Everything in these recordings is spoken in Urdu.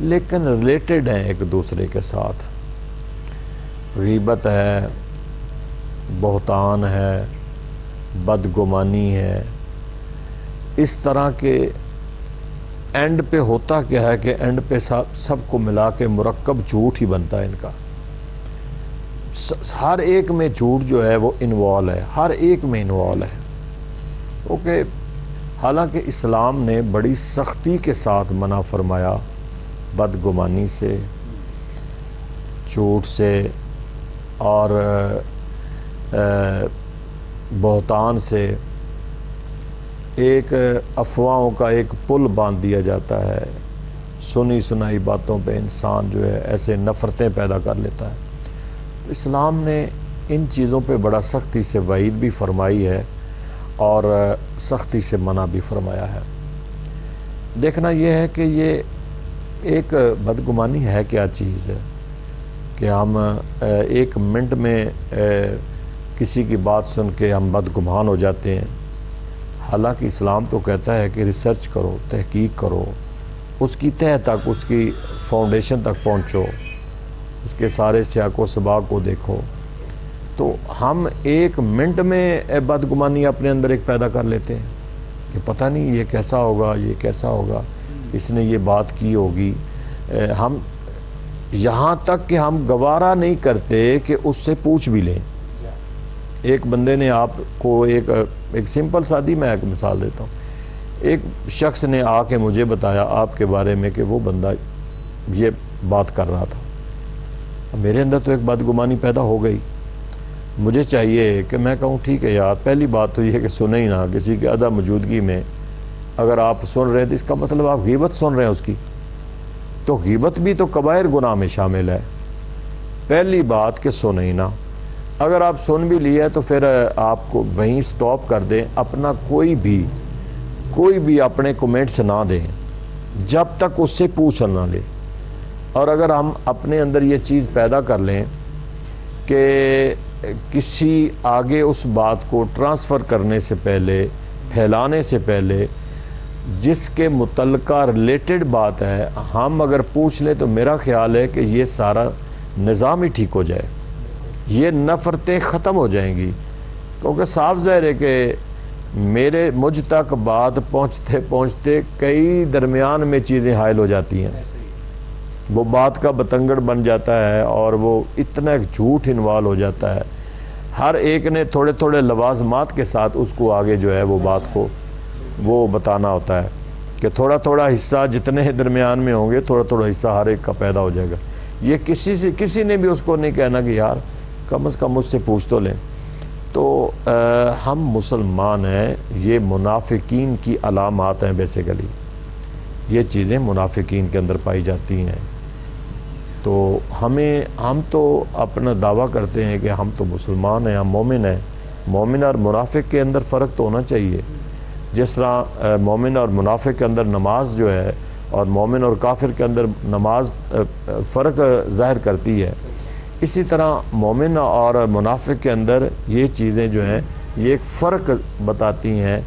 لیکن ریلیٹڈ ہیں ایک دوسرے کے ساتھ. غیبت ہے، بہتان ہے، بدگمانی ہے. اس طرح کے اینڈ پہ ہوتا کیا ہے کہ اینڈ پہ سب کو ملا کے مرکب جھوٹ ہی بنتا ہے ان کا. ہر ایک میں جھوٹ جو ہے وہ انوالو ہے، ہر ایک میں انوالو ہے. اوکے، حالانکہ اسلام نے بڑی سختی کے ساتھ منع فرمایا بدگمانی سے، جھوٹ سے اور بہتان سے. ایک افواہوں کا ایک پل باندھ دیا جاتا ہے، سنی سنائی باتوں پہ انسان جو ہے ایسے نفرتیں پیدا کر لیتا ہے. اسلام نے ان چیزوں پہ بڑا سختی سے وعید بھی فرمائی ہے اور سختی سے منع بھی فرمایا ہے. دیکھنا یہ ہے کہ یہ ایک بدگمانی ہے کیا چیز ہے کہ ہم ایک منٹ میں کسی کی بات سن کے ہم بدگمان ہو جاتے ہیں. حالانکہ اسلام تو کہتا ہے کہ ریسرچ کرو، تحقیق کرو، اس کی تہہ تک، اس کی فاؤنڈیشن تک پہنچو، اس کے سارے سیاق و سباق کو دیکھو. تو ہم ایک منٹ میں بدگمانی اپنے اندر ایک پیدا کر لیتے ہیں کہ پتہ نہیں یہ کیسا ہوگا، یہ کیسا ہوگا، اس نے یہ بات کی ہوگی. ہم یہاں تک کہ ہم گوارا نہیں کرتے کہ اس سے پوچھ بھی لیں. ایک بندے نے آپ کو ایک سمپل سادی میں ایک مثال دیتا ہوں. ایک شخص نے آ کے مجھے بتایا آپ کے بارے میں کہ وہ بندہ یہ بات کر رہا تھا. میرے اندر تو ایک بدگمانی پیدا ہو گئی. مجھے چاہیے کہ میں کہوں ٹھیک ہے یار، پہلی بات تو یہ ہے کہ سنیں ہی نہ کسی کی عدم موجودگی میں. اگر آپ سن رہے ہیں تو اس کا مطلب آپ غیبت سن رہے ہیں اس کی. تو غیبت بھی تو کبائر گناہ میں شامل ہے. پہلی بات کہ سنیں ہی نہ. اگر آپ سن بھی لیا تو پھر آپ کو وہیں سٹاپ کر دیں. اپنا کوئی بھی اپنے کومنٹس نہ دیں جب تک اس سے پوچھ نہ لے. اور اگر ہم اپنے اندر یہ چیز پیدا کر لیں کہ کسی آگے اس بات کو ٹرانسفر کرنے سے پہلے، پھیلانے سے پہلے، جس کے متعلقہ ریلیٹڈ بات ہے ہم اگر پوچھ لیں تو میرا خیال ہے کہ یہ سارا نظام ہی ٹھیک ہو جائے. یہ نفرتیں ختم ہو جائیں گی. کیونکہ صاف ظاہر ہے کہ مجھ تک بات پہنچتے پہنچتے کئی درمیان میں چیزیں حائل ہو جاتی ہیں. وہ بات کا بتنگڑ بن جاتا ہے اور وہ اتنا ایک جھوٹ انوالو ہو جاتا ہے. ہر ایک نے تھوڑے تھوڑے لوازمات کے ساتھ اس کو آگے جو ہے وہ بات کو وہ بتانا ہوتا ہے کہ تھوڑا تھوڑا حصہ جتنے درمیان میں ہوں گے تھوڑا تھوڑا حصہ ہر ایک کا پیدا ہو جائے گا. یہ کسی نے بھی اس کو نہیں کہنا کہ یار کم از کم مجھ سے پوچھ تو لیں. تو ہم مسلمان ہیں. یہ منافقین کی علامات ہیں. بیسیکلی یہ چیزیں منافقین کے اندر پائی جاتی ہیں. تو ہم تو اپنا دعویٰ کرتے ہیں کہ ہم تو مسلمان ہیں، ہم مومن ہیں. مومن اور منافق کے اندر فرق تو ہونا چاہیے. جس طرح مومن اور منافق کے اندر نماز جو ہے اور مومن اور کافر کے اندر نماز فرق ظاہر کرتی ہے، اسی طرح مومن اور منافق کے اندر یہ چیزیں جو ہیں یہ ایک فرق بتاتی ہیں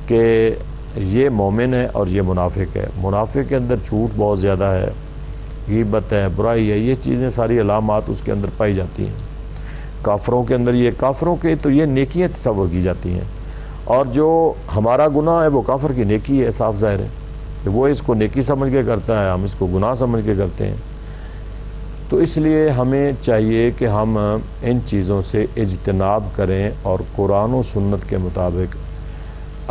کہ یہ مومن ہے اور یہ منافق ہے. منافق کے اندر جھوٹ بہت زیادہ ہے، غیبت ہے، برائی ہے. یہ چیزیں ساری علامات اس کے اندر پائی جاتی ہیں. کافروں کے اندر کافروں کے تو یہ نیکیاں تصور کی جاتی ہیں، اور جو ہمارا گناہ ہے وہ کافر کی نیکی ہے. صاف ظاہر ہے کہ وہ اس کو نیکی سمجھ کے کرتا ہے، ہم اس کو گناہ سمجھ کے کرتے ہیں. تو اس لیے ہمیں چاہیے کہ ہم ان چیزوں سے اجتناب کریں اور قرآن و سنت کے مطابق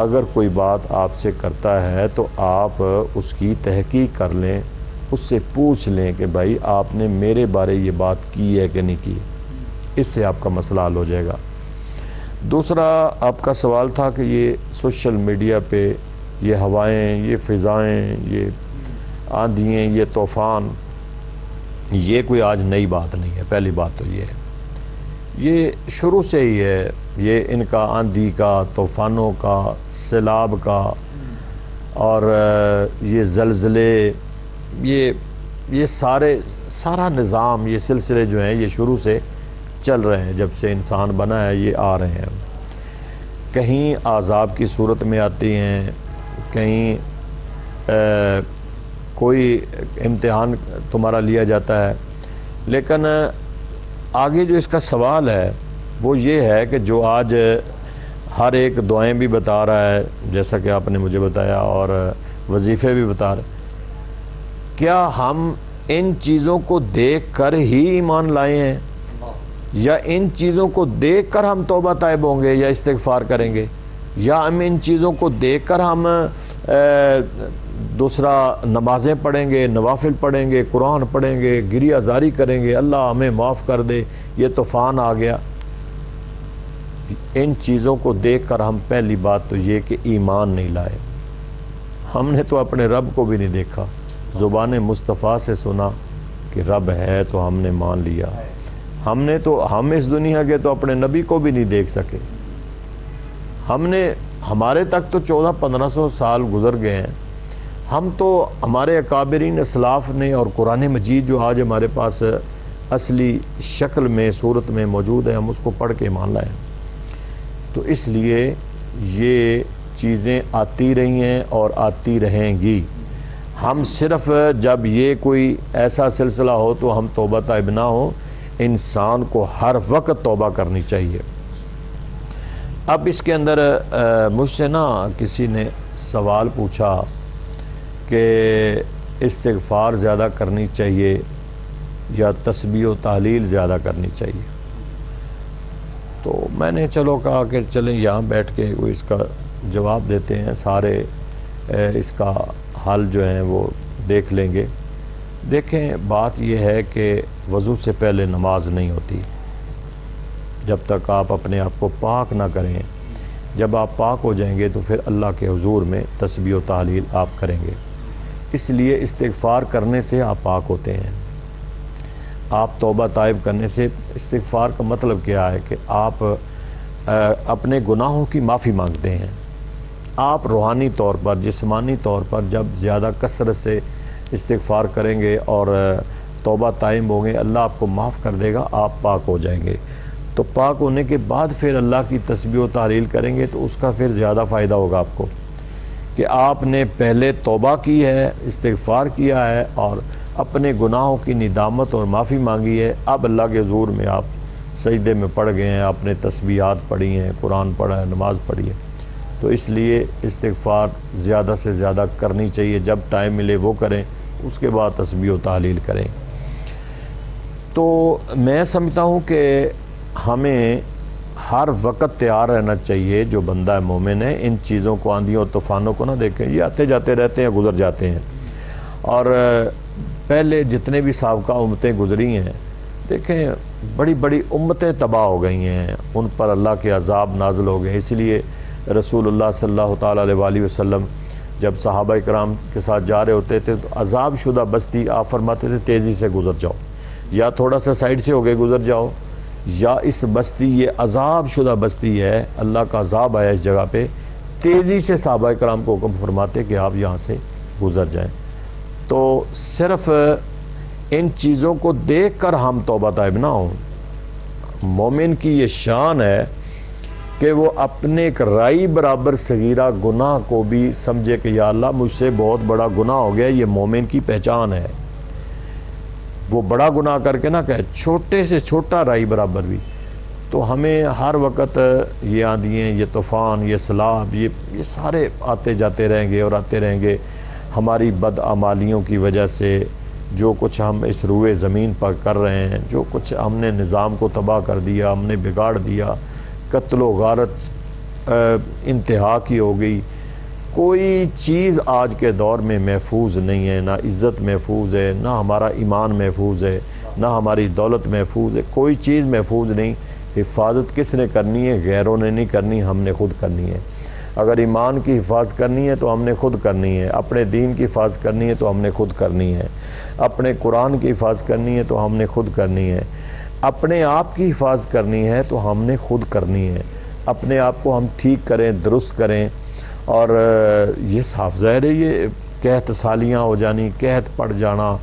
اگر کوئی بات آپ سے کرتا ہے تو آپ اس کی تحقیق کر لیں، اس سے پوچھ لیں کہ بھائی آپ نے میرے بارے یہ بات کی ہے کہ نہیں کی. اس سے آپ کا مسئلہ حل ہو جائے گا. دوسرا آپ کا سوال تھا کہ یہ سوشل میڈیا پہ یہ ہوائیں، یہ فضائیں، یہ آندھییں، یہ طوفان، یہ کوئی آج نئی بات نہیں ہے. پہلی بات تو یہ ہے، یہ شروع سے ہی ہے. یہ ان کا آندھی کا، طوفانوں کا، سیلاب کا اور یہ زلزلے، یہ سارا نظام، یہ سلسلے جو ہیں یہ شروع سے چل رہے ہیں. جب سے انسان بنا ہے یہ آ رہے ہیں. کہیں عذاب کی صورت میں آتی ہیں، کہیں کوئی امتحان تمہارا لیا جاتا ہے. لیکن آگے جو اس کا سوال ہے وہ یہ ہے کہ جو آج ہر ایک دعائیں بھی بتا رہا ہے جیسا کہ آپ نے مجھے بتایا اور وظیفے بھی بتا رہے, کیا ہم ان چیزوں کو دیکھ کر ہی ایمان لائے ہیں یا ان چیزوں کو دیکھ کر ہم توبہ طائب ہوں گے یا استغفار کریں گے, یا ہم ان چیزوں کو دیکھ کر ہم دوسرا نمازیں پڑھیں گے, نوافل پڑھیں گے, قرآن پڑھیں گے, گریہ زاری کریں گے, اللہ ہمیں معاف کر دے یہ طوفان آ گیا. ان چیزوں کو دیکھ کر ہم پہلی بات تو یہ کہ ایمان نہیں لائے. ہم نے تو اپنے رب کو بھی نہیں دیکھا, زبان مصطفیٰ سے سنا کہ رب ہے تو ہم نے مان لیا. ہم اس دنیا کے تو اپنے نبی کو بھی نہیں دیکھ سکے. ہمارے تک تو 1400-1500 سال گزر گئے ہیں. ہم تو ہمارے اکابرین اسلاف نے اور قرآن مجید جو آج ہمارے پاس اصلی شکل میں صورت میں موجود ہے ہم اس کو پڑھ کے مان لائے. تو اس لیے یہ چیزیں آتی رہی ہیں اور آتی رہیں گی. ہم صرف جب یہ کوئی ایسا سلسلہ ہو تو ہم توبہ طائب نہ ہو. انسان کو ہر وقت توبہ کرنی چاہیے. اب اس کے اندر مجھ سے نا کسی نے سوال پوچھا کہ استغفار زیادہ کرنی چاہیے یا تسبیح و تحلیل زیادہ کرنی چاہیے. تو میں نے چلو کہا کہ چلیں یہاں بیٹھ کے وہ اس کا جواب دیتے ہیں, سارے اس کا حل جو ہیں وہ دیکھ لیں گے. دیکھیں بات یہ ہے کہ وضو سے پہلے نماز نہیں ہوتی جب تک آپ اپنے آپ کو پاک نہ کریں. جب آپ پاک ہو جائیں گے تو پھر اللہ کے حضور میں تسبیح و تحلیل آپ کریں گے. اس لیے استغفار کرنے سے آپ پاک ہوتے ہیں. آپ توبہ طائب کرنے سے, استغفار کا مطلب کیا ہے کہ آپ اپنے گناہوں کی معافی مانگتے ہیں. آپ روحانی طور پر, جسمانی طور پر جب زیادہ کثرت سے استغفار کریں گے اور توبہ طائب ہوں گے, اللہ آپ کو معاف کر دے گا, آپ پاک ہو جائیں گے. تو پاک ہونے کے بعد پھر اللہ کی تسبیح و تحلیل کریں گے تو اس کا پھر زیادہ فائدہ ہوگا آپ کو کہ آپ نے پہلے توبہ کی ہے, استغفار کیا ہے اور اپنے گناہوں کی ندامت اور معافی مانگی ہے. اب اللہ کے حضور میں آپ سجدے میں پڑ گئے ہیں, آپ نے تسبیحات پڑھی ہیں, قرآن پڑھا ہے, نماز پڑھی ہے. تو اس لیے استغفار زیادہ سے زیادہ کرنی چاہیے. جب ٹائم ملے وہ کریں, اس کے بعد تسبیح و تحلیل کریں. تو میں سمجھتا ہوں کہ ہمیں ہر وقت تیار رہنا چاہیے. جو بندہ مومن ہے ان چیزوں کو, آندھیوں اور طوفانوں کو نہ دیکھیں, یہ آتے جاتے رہتے ہیں, گزر جاتے ہیں. اور پہلے جتنے بھی سابقہ امتیں گزری ہیں دیکھیں بڑی بڑی امتیں تباہ ہو گئی ہیں, ان پر اللہ کے عذاب نازل ہو گئے. اس لیے رسول اللہ صلی اللہ تعالیٰ علیہ وآلہ وسلم جب صحابہ کرام کے ساتھ جا رہے ہوتے تھے تو عذاب شدہ بستی آپ فرماتے تھے تیزی سے گزر جاؤ, یا تھوڑا سا سائڈ سے ہو کے گزر جاؤ, یا اس بستی, یہ عذاب شدہ بستی ہے, اللہ کا عذاب آیا اس جگہ پہ, تیزی سے صحابہ کرام کو حکم فرماتے کہ آپ یہاں سے گزر جائیں. تو صرف ان چیزوں کو دیکھ کر ہم توبہ طائب نہ ہوں. مومن کی یہ شان ہے کہ وہ اپنے ایک رائی برابر صغیرہ گناہ کو بھی سمجھے کہ یا اللہ مجھ سے بہت بڑا گناہ ہو گیا. یہ مومن کی پہچان ہے. وہ بڑا گناہ کر کے نہ کہے, چھوٹے سے چھوٹا رائی برابر بھی. تو ہمیں ہر وقت یہ آندھییں, یہ طوفان, یہ سیلاب, یہ سارے آتے جاتے رہیں گے اور آتے رہیں گے. ہماری بدعمالیوں کی وجہ سے جو کچھ ہم اس روئے زمین پر کر رہے ہیں, جو کچھ ہم نے نظام کو تباہ کر دیا, ہم نے بگاڑ دیا, قتل و غارت انتہا کی ہو گئی. کوئی چیز آج کے دور میں محفوظ نہیں ہے, نہ عزت محفوظ ہے, نہ ہمارا ایمان محفوظ ہے, نہ ہماری دولت محفوظ ہے. کوئی چیز محفوظ نہیں. حفاظت کس نے کرنی ہے؟ غیروں نے نہیں کرنی, ہم نے خود کرنی ہے. اگر ایمان کی حفاظت کرنی ہے تو ہم نے خود کرنی ہے. اپنے دین کی حفاظت کرنی ہے تو ہم نے خود کرنی ہے. اپنے قرآن کی حفاظت کرنی ہے تو ہم نے خود کرنی ہے. اپنے آپ کی حفاظت کرنی ہے تو ہم نے خود کرنی ہے. اپنے آپ کو ہم ٹھیک کریں, درست کریں. اور یہ صاف ظاہر ہے, یہ قحط سالیاں ہو جانی, قحط پڑ جانا,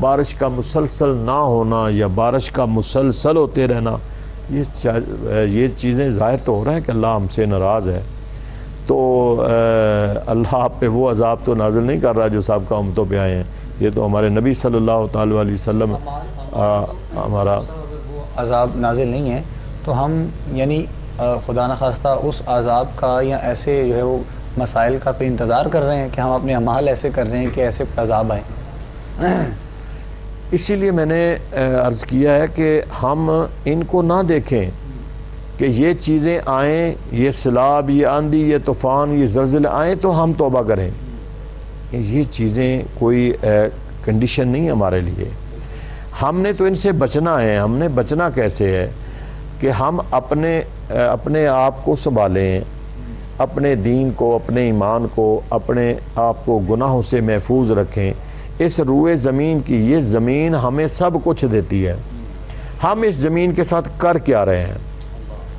بارش کا مسلسل نہ ہونا یا بارش کا مسلسل ہوتے رہنا, یہ چیزیں ظاہر تو ہو رہا ہے کہ اللہ ہم سے ناراض ہے. تو اللہ آپ پہ وہ عذاب تو نازل نہیں کر رہا جو سابقہ امتوں پہ آئے ہیں, یہ تو ہمارے نبی صلی اللہ تعالی علیہ وسلم ہمارا عذاب نازل نہیں ہے تو ہم یعنی خدا نخواستہ اس عذاب کا یا ایسے جو ہے وہ مسائل کا کوئی انتظار کر رہے ہیں کہ ہم اپنے اعمال ایسے کر رہے ہیں کہ ایسے عذاب آئیں؟ اسی لیے میں نے عرض کیا ہے کہ ہم ان کو نہ دیکھیں کہ یہ چیزیں آئیں، یہ سیلاب، یہ آندھی، یہ طوفان، یہ زلزلے آئیں تو ہم توبہ کریں. یہ چیزیں کوئی کنڈیشن نہیں ہمارے لیے. ہم نے تو ان سے بچنا ہے. ہم نے بچنا کیسے ہے کہ ہم اپنے آپ کو سنبھالیں، اپنے دین کو، اپنے ایمان کو، اپنے آپ کو گناہوں سے محفوظ رکھیں. اس روئے زمین کی، یہ زمین ہمیں سب کچھ دیتی ہے. ہم اس زمین کے ساتھ کر کیا رہے ہیں؟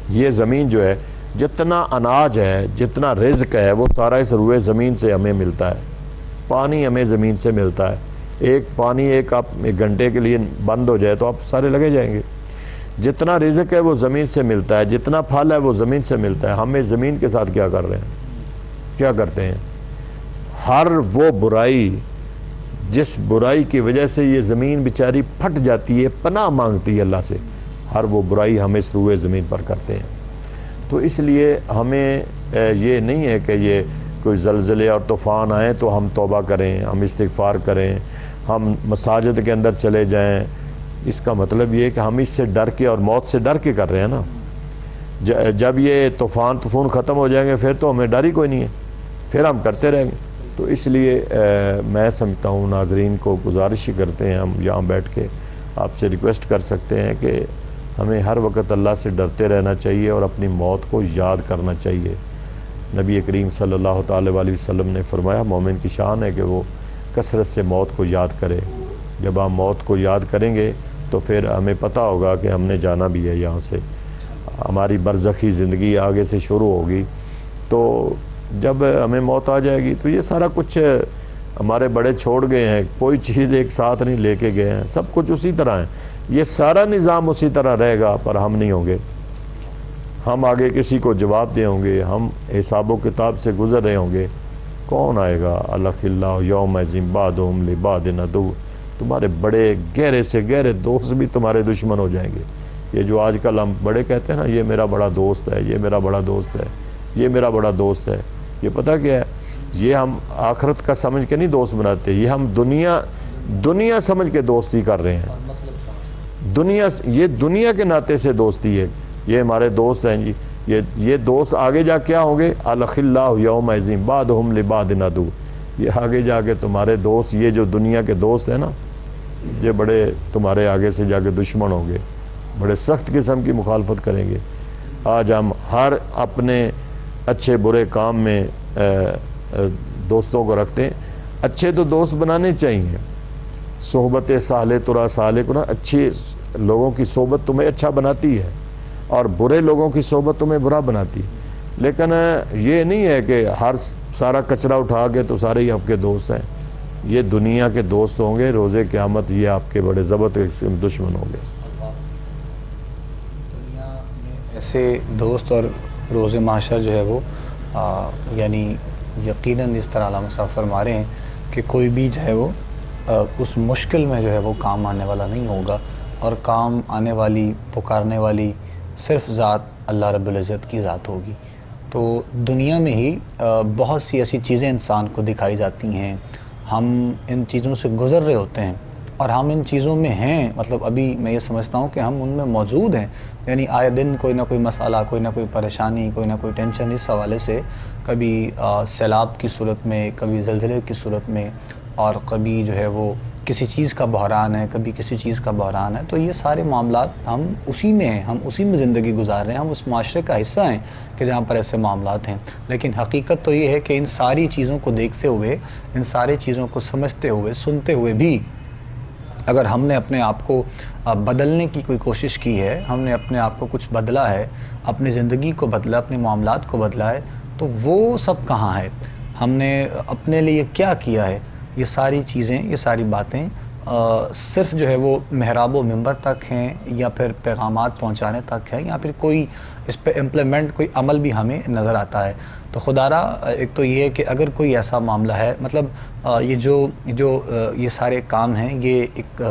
یہ زمین جو ہے، جتنا اناج ہے، جتنا رزق ہے، وہ سارا اس روئے زمین سے ہمیں ملتا ہے. پانی ہمیں زمین سے ملتا ہے. ایک گھنٹے کے لیے بند ہو جائے تو آپ سارے لگے جائیں گے. جتنا رزق ہے وہ زمین سے ملتا ہے، جتنا پھل ہے وہ زمین سے ملتا ہے. ہم اس زمین کے ساتھ کیا کر رہے ہیں؟ کیا کرتے ہیں؟ ہر وہ برائی جس برائی کی وجہ سے یہ زمین بیچاری پھٹ جاتی ہے، پناہ مانگتی ہے اللہ سے، ہر وہ برائی ہم اس روئے زمین پر کرتے ہیں. تو اس لیے ہمیں یہ نہیں ہے کہ یہ کوئی زلزلے اور طوفان آئیں تو ہم توبہ کریں، ہم استغفار کریں، ہم مساجد کے اندر چلے جائیں. اس کا مطلب یہ ہے کہ ہم اس سے ڈر کے اور موت سے ڈر کے کر رہے ہیں نا. جب یہ طوفان ختم ہو جائیں گے پھر تو ہمیں ڈر ہی کوئی نہیں ہے، پھر ہم کرتے رہیں گے. تو اس لیے میں سمجھتا ہوں ناظرین کو گزارش ہی کرتے ہیں، ہم یہاں بیٹھ کے آپ سے ریکویسٹ کر سکتے ہیں کہ ہمیں ہر وقت اللہ سے ڈرتے رہنا چاہیے اور اپنی موت کو یاد کرنا چاہیے. نبی کریم صلی اللہ تعالی علیہ وسلم نے فرمایا مومن کی شان ہے کہ وہ کثرت سے موت کو یاد کرے. جب ہم موت کو یاد کریں گے تو پھر ہمیں پتہ ہوگا کہ ہم نے جانا بھی ہے یہاں سے. ہماری برزخی زندگی آگے سے شروع ہوگی. تو جب ہمیں موت آ جائے گی تو یہ سارا کچھ ہمارے بڑے چھوڑ گئے ہیں، کوئی چیز ایک ساتھ نہیں لے کے گئے ہیں، سب کچھ اسی طرح ہے. یہ سارا نظام اسی طرح رہے گا، پر ہم نہیں ہوں گے. ہم آگے کسی کو جواب دے ہوں گے، ہم حساب و کتاب سے گزر رہے ہوں گے. کون آئے گا؟ الخلاء یومئذ بعضهم لبعض عدو. تمہارے بڑے گہرے سے گہرے دوست بھی تمہارے دشمن ہو جائیں گے. یہ جو آج کل ہم بڑے کہتے ہیں نا، یہ میرا بڑا دوست ہے، یہ میرا بڑا دوست ہے، یہ میرا بڑا دوست ہے. یہ پتہ کیا ہے؟ یہ ہم آخرت کا سمجھ کے نہیں دوست بناتے، یہ ہم دنیا سمجھ کے دوستی کر رہے ہیں. یہ دنیا کے ناطے سے دوستی ہے. یہ ہمارے دوست ہیں جی. یہ دوست آگے جا کیا ہوں گے؟ الخلاء یومئذ بعضهم لبعض عدو. یہ آگے جا کے تمہارے دوست، یہ جو دنیا کے دوست ہیں نا، یہ بڑے تمہارے آگے سے جا کے دشمن ہوں گے، بڑے سخت قسم کی مخالفت کریں گے. آج ہم ہر اپنے اچھے برے کام میں دوستوں کو رکھتے ہیں. اچھے تو دوست بنانے چاہیے. صحبت صالح ترا صالح کو نا، اچھے لوگوں کی صحبت تمہیں اچھا بناتی ہے اور برے لوگوں کی صحبت تمہیں برا بناتی ہے. لیکن یہ نہیں ہے کہ ہر سارا کچرا اٹھا کے تو سارے ہی آپ کے دوست ہیں. یہ دنیا کے دوست ہوں گے، روز قیامت یہ آپ کے بڑے زبردست دشمن ہوں گے. دنیا میں ایسے دوست اور روز محشر جو ہے وہ یعنی یقیناً اس طرح علامہ صاحب فرما رہے ہیں کہ کوئی بھی جو ہے وہ اس مشکل میں جو ہے وہ کام آنے والا نہیں ہوگا، اور کام آنے والی، پکارنے والی صرف ذات اللہ رب العزت کی ذات ہوگی. تو دنیا میں ہی بہت سی ایسی چیزیں انسان کو دکھائی جاتی ہیں، ہم ان چیزوں سے گزر رہے ہوتے ہیں اور ہم ان چیزوں میں ہیں. مطلب ابھی میں یہ سمجھتا ہوں کہ ہم ان میں موجود ہیں. یعنی آئے دن کوئی نہ کوئی مسئلہ، کوئی نہ کوئی پریشانی، کوئی نہ کوئی ٹینشن اس حوالے سے، کبھی سیلاب کی صورت میں، کبھی زلزلے کی صورت میں، اور کبھی جو ہے وہ کسی چیز کا بحران ہے، کبھی کسی چیز کا بحران ہے. تو یہ سارے معاملات ہم اسی میں ہیں، ہم اسی میں زندگی گزار رہے ہیں، ہم اس معاشرے کا حصہ ہیں کہ جہاں پر ایسے معاملات ہیں. لیکن حقیقت تو یہ ہے کہ ان ساری چیزوں کو دیکھتے ہوئے، ان ساری چیزوں کو سمجھتے ہوئے، سنتے ہوئے بھی اگر ہم نے اپنے آپ کو بدلنے کی کوئی کوشش کی ہے، ہم نے اپنے آپ کو کچھ بدلا ہے، اپنی زندگی کو بدلا، اپنے معاملات کو بدلا ہے، تو وہ سب کہاں ہے؟ ہم نے اپنے لیے کیا کیا ہے؟ یہ ساری چیزیں، یہ ساری باتیں صرف جو ہے وہ محراب و منبر تک ہیں، یا پھر پیغامات پہنچانے تک ہے، یا پھر کوئی اس پہ امپلیمنٹ، کوئی عمل بھی ہمیں نظر آتا ہے. تو خدا را ایک تو یہ ہے کہ اگر کوئی ایسا معاملہ ہے، مطلب یہ سارے کام ہیں، یہ ایک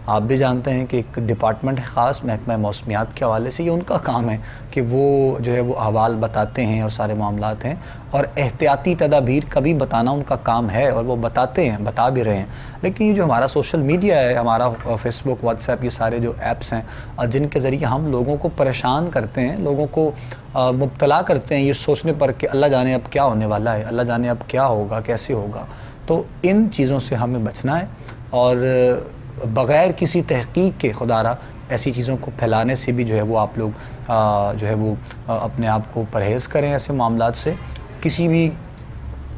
آپ بھی جانتے ہیں کہ ایک ڈپارٹمنٹ ہے خاص محکمہ موسمیات کے حوالے سے، یہ ان کا کام ہے کہ وہ جو ہے وہ احوال بتاتے ہیں اور سارے معاملات ہیں، اور احتیاطی تدابیر کا بھی بتانا ان کا کام ہے، اور وہ بتاتے ہیں، بتا بھی رہے ہیں۔ لیکن یہ جو ہمارا سوشل میڈیا ہے، ہمارا فیس بک، واٹس ایپ، یہ سارے جو ایپس ہیں جن کے ذریعے ہم لوگوں کو پریشان کرتے ہیں، لوگوں کو مبتلا کرتے ہیں یہ سوچنے پر کہ اللہ جانے اب کیا ہونے والا ہے، اللہ جانے اب کیا ہوگا، کیسے ہوگا، تو ان چیزوں سے ہمیں بچنا ہے، اور بغیر کسی تحقیق کے خدا را ایسی چیزوں کو پھیلانے سے بھی جو ہے وہ آپ لوگ جو ہے وہ اپنے آپ کو پرہیز کریں ایسے معاملات سے۔ کسی بھی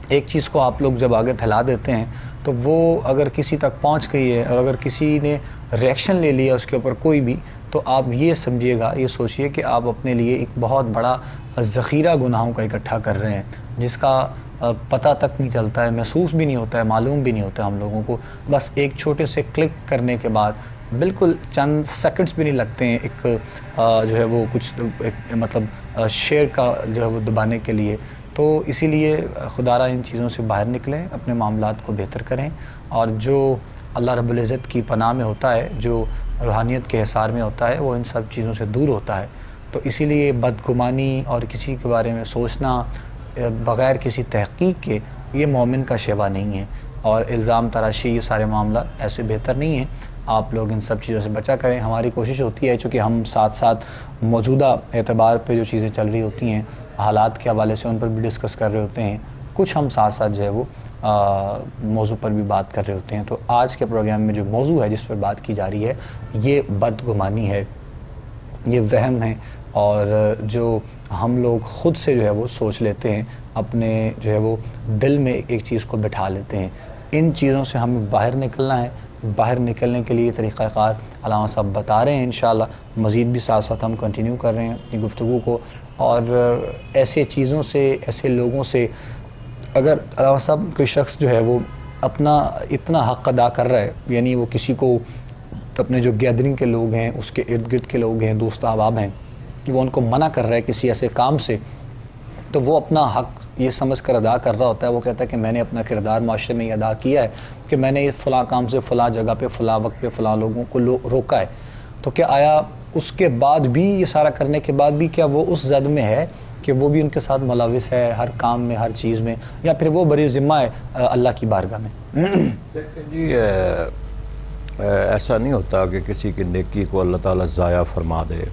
ایک چیز کو آپ لوگ جب آگے پھیلا دیتے ہیں تو وہ اگر کسی تک پہنچ گئی ہے، اور اگر کسی نے ریئیکشن لے لیا اس کے اوپر کوئی بھی، تو آپ یہ سمجھیے گا، یہ سوچئے کہ آپ اپنے لیے ایک بہت بڑا ذخیرہ گناہوں کا اکٹھا کر رہے ہیں، جس کا پتہ تک نہیں چلتا ہے، محسوس بھی نہیں ہوتا ہے، معلوم بھی نہیں ہوتا ہے ہم لوگوں کو۔ بس ایک چھوٹے سے کلک کرنے کے بعد بالکل چند سیکنڈز بھی نہیں لگتے ہیں ایک جو ہے وہ کچھ مطلب شیئر کا جو ہے وہ دبانے کے لیے۔ تو اسی لیے خدا را ان چیزوں سے باہر نکلیں، اپنے معاملات کو بہتر کریں، اور جو اللہ رب العزت کی پناہ میں ہوتا ہے، جو روحانیت کے حصار میں ہوتا ہے، وہ ان سب چیزوں سے دور ہوتا ہے۔ تو اسی لیے بدگمانی اور کسی کے بارے میں سوچنا بغیر کسی تحقیق کے، یہ مومن کا شیوا نہیں ہے، اور الزام تراشی، یہ سارے معاملات ایسے بہتر نہیں ہیں۔ آپ لوگ ان سب چیزوں سے بچا کریں۔ ہماری کوشش ہوتی ہے، چونکہ ہم ساتھ ساتھ موجودہ اعتبار پہ جو چیزیں چل رہی ہوتی ہیں، حالات کے حوالے سے ان پر بھی ڈسکس کر رہے ہوتے ہیں، کچھ ہم ساتھ ساتھ جو ہے وہ موضوع پر بھی بات کر رہے ہوتے ہیں۔ تو آج کے پروگرام میں جو موضوع ہے جس پر بات کی جا رہی ہے، یہ بدگمانی ہے، یہ وہم ہے، اور جو ہم لوگ خود سے جو ہے وہ سوچ لیتے ہیں، اپنے جو ہے وہ دل میں ایک چیز کو بٹھا لیتے ہیں۔ ان چیزوں سے ہمیں باہر نکلنا ہے۔ باہر نکلنے کے لیے طریقہ کار علامہ صاحب بتا رہے ہیں، انشاءاللہ مزید بھی ساتھ ساتھ ہم کنٹینیو کر رہے ہیں اپنی گفتگو کو، اور ایسے چیزوں سے، ایسے لوگوں سے اگر علامہ صاحب کوئی شخص جو ہے وہ اپنا اتنا حق ادا کر رہا ہے، یعنی وہ کسی کو اپنے جو گیدرنگ کے لوگ ہیں، اس کے ارد گرد کے لوگ ہیں، دوست احباب ہیں، وہ ان کو منع کر رہا ہے کسی ایسے کام سے، تو وہ اپنا حق یہ سمجھ کر ادا کر رہا ہوتا ہے۔ وہ کہتا ہے کہ میں نے اپنا کردار معاشرے میں یہ ادا کیا ہے کہ میں نے فلاں کام سے فلاں جگہ پہ فلاں وقت پہ فلاں لوگوں کو روکا ہے۔ تو کیا آیا اس کے بعد بھی، یہ سارا کرنے کے بعد بھی، کیا وہ اس زد میں ہے کہ وہ بھی ان کے ساتھ ملوث ہے ہر کام میں، ہر چیز میں، یا پھر وہ بری ذمہ ہے اللہ کی بارگاہ میں؟ دیکھیں جی، ایسا نہیں ہوتا کہ کسی کی نیکی کو اللہ تعالیٰ ضائع فرما دے،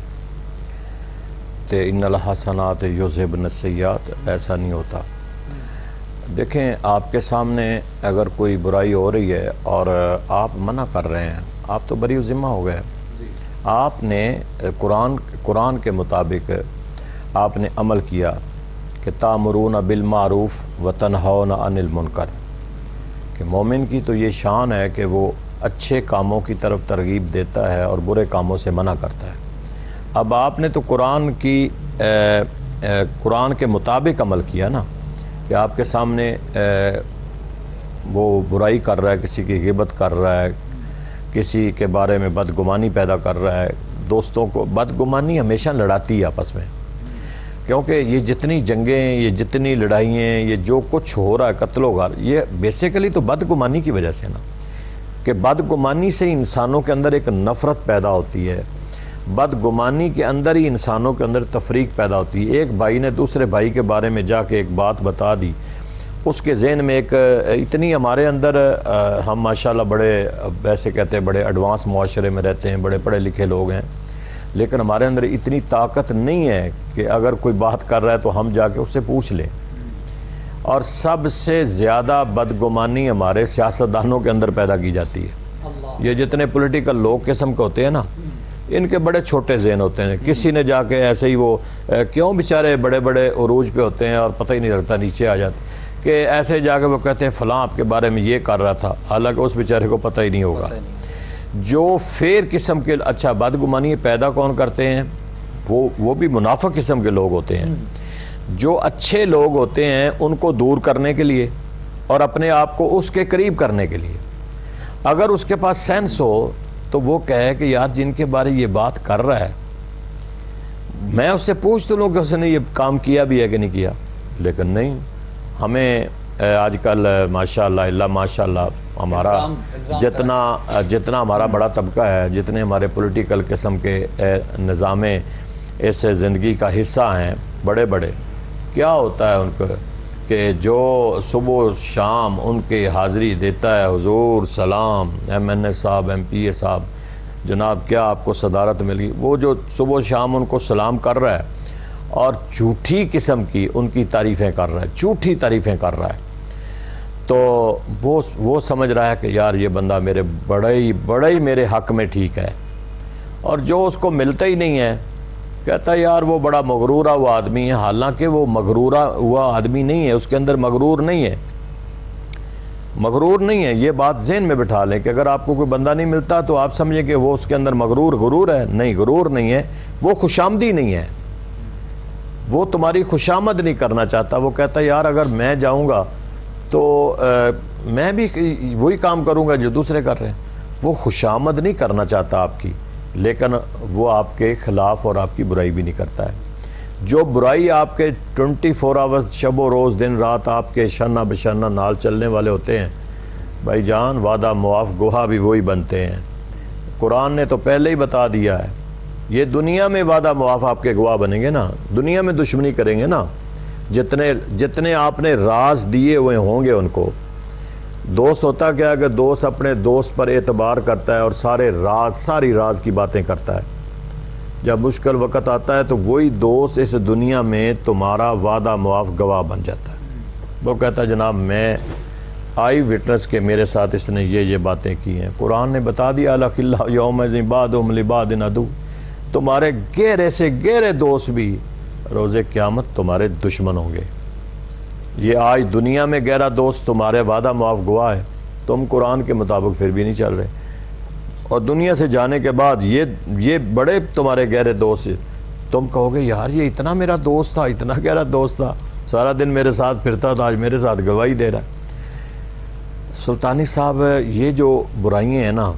تے ان الحسنات یذہبن السیئات، ایسا نہیں ہوتا۔ دیکھیں، آپ کے سامنے اگر کوئی برائی ہو رہی ہے اور آپ منع کر رہے ہیں، آپ تو بری ذمہ ہو گئے۔ آپ نے قرآن کے مطابق آپ نے عمل کیا کہ تامرون بالمعروف وتنہون عن المنکر، کہ مومن کی تو یہ شان ہے کہ وہ اچھے کاموں کی طرف ترغیب دیتا ہے اور برے کاموں سے منع کرتا ہے۔ اب آپ نے تو قرآن کے مطابق عمل کیا نا، کہ آپ کے سامنے وہ برائی کر رہا ہے، کسی کی غیبت کر رہا ہے، کسی کے بارے میں بدگمانی پیدا کر رہا ہے۔ دوستوں کو بدگمانی ہمیشہ لڑاتی ہے آپس میں، کیونکہ یہ جتنی جنگیں، یہ جتنی لڑائیاں، یہ جو کچھ ہو رہا ہے، قتل و غارت، یہ بیسیکلی تو بدگمانی کی وجہ سے نا، کہ بدگمانی سے انسانوں کے اندر ایک نفرت پیدا ہوتی ہے، بدگمانی کے اندر ہی انسانوں کے اندر تفریق پیدا ہوتی ہے۔ ایک بھائی نے دوسرے بھائی کے بارے میں جا کے ایک بات بتا دی، اس کے ذہن میں ایک اتنی، ہمارے اندر ہم ماشاءاللہ بڑے، ویسے کہتے ہیں بڑے ایڈوانس معاشرے میں رہتے ہیں، بڑے پڑھے لکھے لوگ ہیں، لیکن ہمارے اندر اتنی طاقت نہیں ہے کہ اگر کوئی بات کر رہا ہے تو ہم جا کے اس سے پوچھ لیں۔ اور سب سے زیادہ بدگمانی ہمارے سیاستدانوں کے اندر پیدا کی جاتی ہے۔ یہ جتنے پولیٹیکل لوگ قسم کے ہوتے ہیں نا، ان کے بڑے چھوٹے ذہن ہوتے ہیں۔ کسی نے جا کے ایسے ہی وہ کیوں بیچارے بڑے بڑے عروج پہ ہوتے ہیں اور پتہ ہی نہیں لگتا، نیچے آ جاتے، کہ ایسے جا کے وہ کہتے ہیں فلاں آپ کے بارے میں یہ کر رہا تھا، حالانکہ اس بیچارے کو پتہ ہی نہیں ہوگا۔ جو فیر قسم کے، اچھا بدگمانی پیدا کون کرتے ہیں؟ وہ بھی منافق قسم کے لوگ ہوتے ہیں۔ جو اچھے لوگ ہوتے ہیں ان کو دور کرنے کے لیے اور اپنے آپ کو اس کے قریب کرنے کے لیے، اگر اس کے پاس سینس ہو تو وہ کہے کہ یار جن کے بارے یہ بات کر رہا ہے، میں اس سے پوچھ تو لوں کہ اس نے یہ کام کیا بھی ہے کہ نہیں کیا، لیکن نہیں، ہمیں آج کل ماشاءاللہ اللہ ماشاءاللہ ہمارا جتنا ہمارا بڑا طبقہ ہے، جتنے ہمارے پولیٹیکل قسم کے نظام اس زندگی کا حصہ ہیں بڑے بڑے، کیا ہوتا ہے ان کو کہ جو صبح و شام ان کے حاضری دیتا ہے، حضور سلام ایم این اے صاحب، ایم پی اے صاحب، جناب کیا آپ کو صدارت ملی، وہ جو صبح و شام ان کو سلام کر رہا ہے اور جھوٹی قسم کی ان کی تعریفیں کر رہا ہے، جھوٹی تعریفیں کر رہا ہے، تو وہ سمجھ رہا ہے کہ یار یہ بندہ میرے بڑے ہی میرے حق میں ٹھیک ہے، اور جو اس کو ملتا ہی نہیں ہے کہتا ہے یار وہ بڑا مغرورہ ہوا آدمی ہے، حالانکہ وہ مغرورہ ہوا آدمی نہیں ہے، اس کے اندر مغرور نہیں ہے، مغرور نہیں ہے۔ یہ بات ذہن میں بٹھا لیں کہ اگر آپ کو کوئی بندہ نہیں ملتا تو آپ سمجھیں کہ وہ اس کے اندر غرور ہے، نہیں، غرور نہیں ہے، وہ خوشامدی نہیں ہے، وہ تمہاری خوشامد نہیں کرنا چاہتا، وہ کہتا ہے یار اگر میں جاؤں گا تو میں بھی وہی کام کروں گا جو دوسرے کر رہے ہیں، وہ خوشامد نہیں کرنا چاہتا آپ کی، لیکن وہ آپ کے خلاف اور آپ کی برائی بھی نہیں کرتا ہے۔ جو برائی آپ کے 24 آورز شب و روز دن رات آپ کے شانہ بشانہ نال چلنے والے ہوتے ہیں، بھائی جان وعدہ معاف گواہ بھی وہی بنتے ہیں۔ قرآن نے تو پہلے ہی بتا دیا ہے، یہ دنیا میں وعدہ معاف آپ کے گواہ بنیں گے نا، دنیا میں دشمنی کریں گے نا، جتنے آپ نے راز دیے ہوئے ہوں گے ان کو۔ دوست ہوتا کیا کہ دوست اپنے دوست پر اعتبار کرتا ہے اور ساری راز کی باتیں کرتا ہے، جب مشکل وقت آتا ہے تو وہی دوست اس دنیا میں تمہارا وعدہ معاف گواہ بن جاتا ہے۔ وہ کہتا ہے جناب میں آئی وٹنس کے میرے ساتھ اس نے یہ باتیں کی ہیں، قرآن نے بتا دیا الاخلاء یومئذ بعضهم لبعض عدو، تمہارے گہرے سے گہرے دوست بھی روز قیامت تمہارے دشمن ہوں گے۔ یہ آج دنیا میں گہرا دوست تمہارے وعدہ معاف گواہ ہے، تم قرآن کے مطابق پھر بھی نہیں چل رہے، اور دنیا سے جانے کے بعد یہ بڑے تمہارے گہرے دوست ہیں، تم کہو گے یار یہ اتنا میرا دوست تھا، اتنا گہرا دوست تھا، سارا دن میرے ساتھ پھرتا تھا، آج میرے ساتھ گواہی دے رہا ہے۔ سلطانی صاحب یہ جو برائیاں ہیں نا،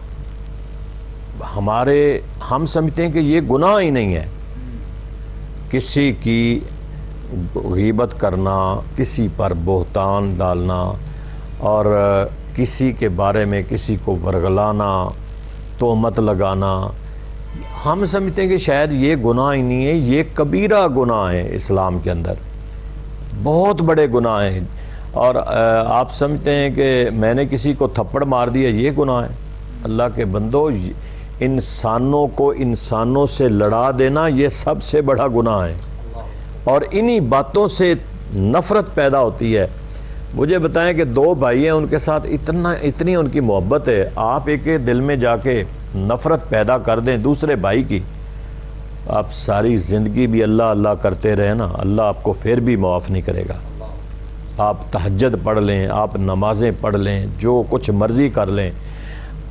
ہم سمجھتے ہیں کہ یہ گناہ ہی نہیں ہے، کسی کی غیبت کرنا، کسی پر بہتان ڈالنا، اور کسی کے بارے میں کسی کو ورغلانا، تہمت لگانا، ہم سمجھتے ہیں کہ شاید یہ گناہ ہی نہیں ہے، یہ کبیرہ گناہ ہے اسلام کے اندر، بہت بڑے گناہ ہیں۔ اور آپ سمجھتے ہیں کہ میں نے کسی کو تھپڑ مار دیا یہ گناہ ہے؟ اللہ کے بندو، انسانوں کو انسانوں سے لڑا دینا یہ سب سے بڑا گناہ ہے، اور انہی باتوں سے نفرت پیدا ہوتی ہے۔ مجھے بتائیں کہ دو بھائی ہیں، ان کے ساتھ اتنی ان کی محبت ہے، آپ ایک دل میں جا کے نفرت پیدا کر دیں دوسرے بھائی کی، آپ ساری زندگی بھی اللہ اللہ کرتے رہے نا، اللہ آپ کو پھر بھی معاف نہیں کرے گا۔ آپ تہجد پڑھ لیں، آپ نمازیں پڑھ لیں، جو کچھ مرضی کر لیں،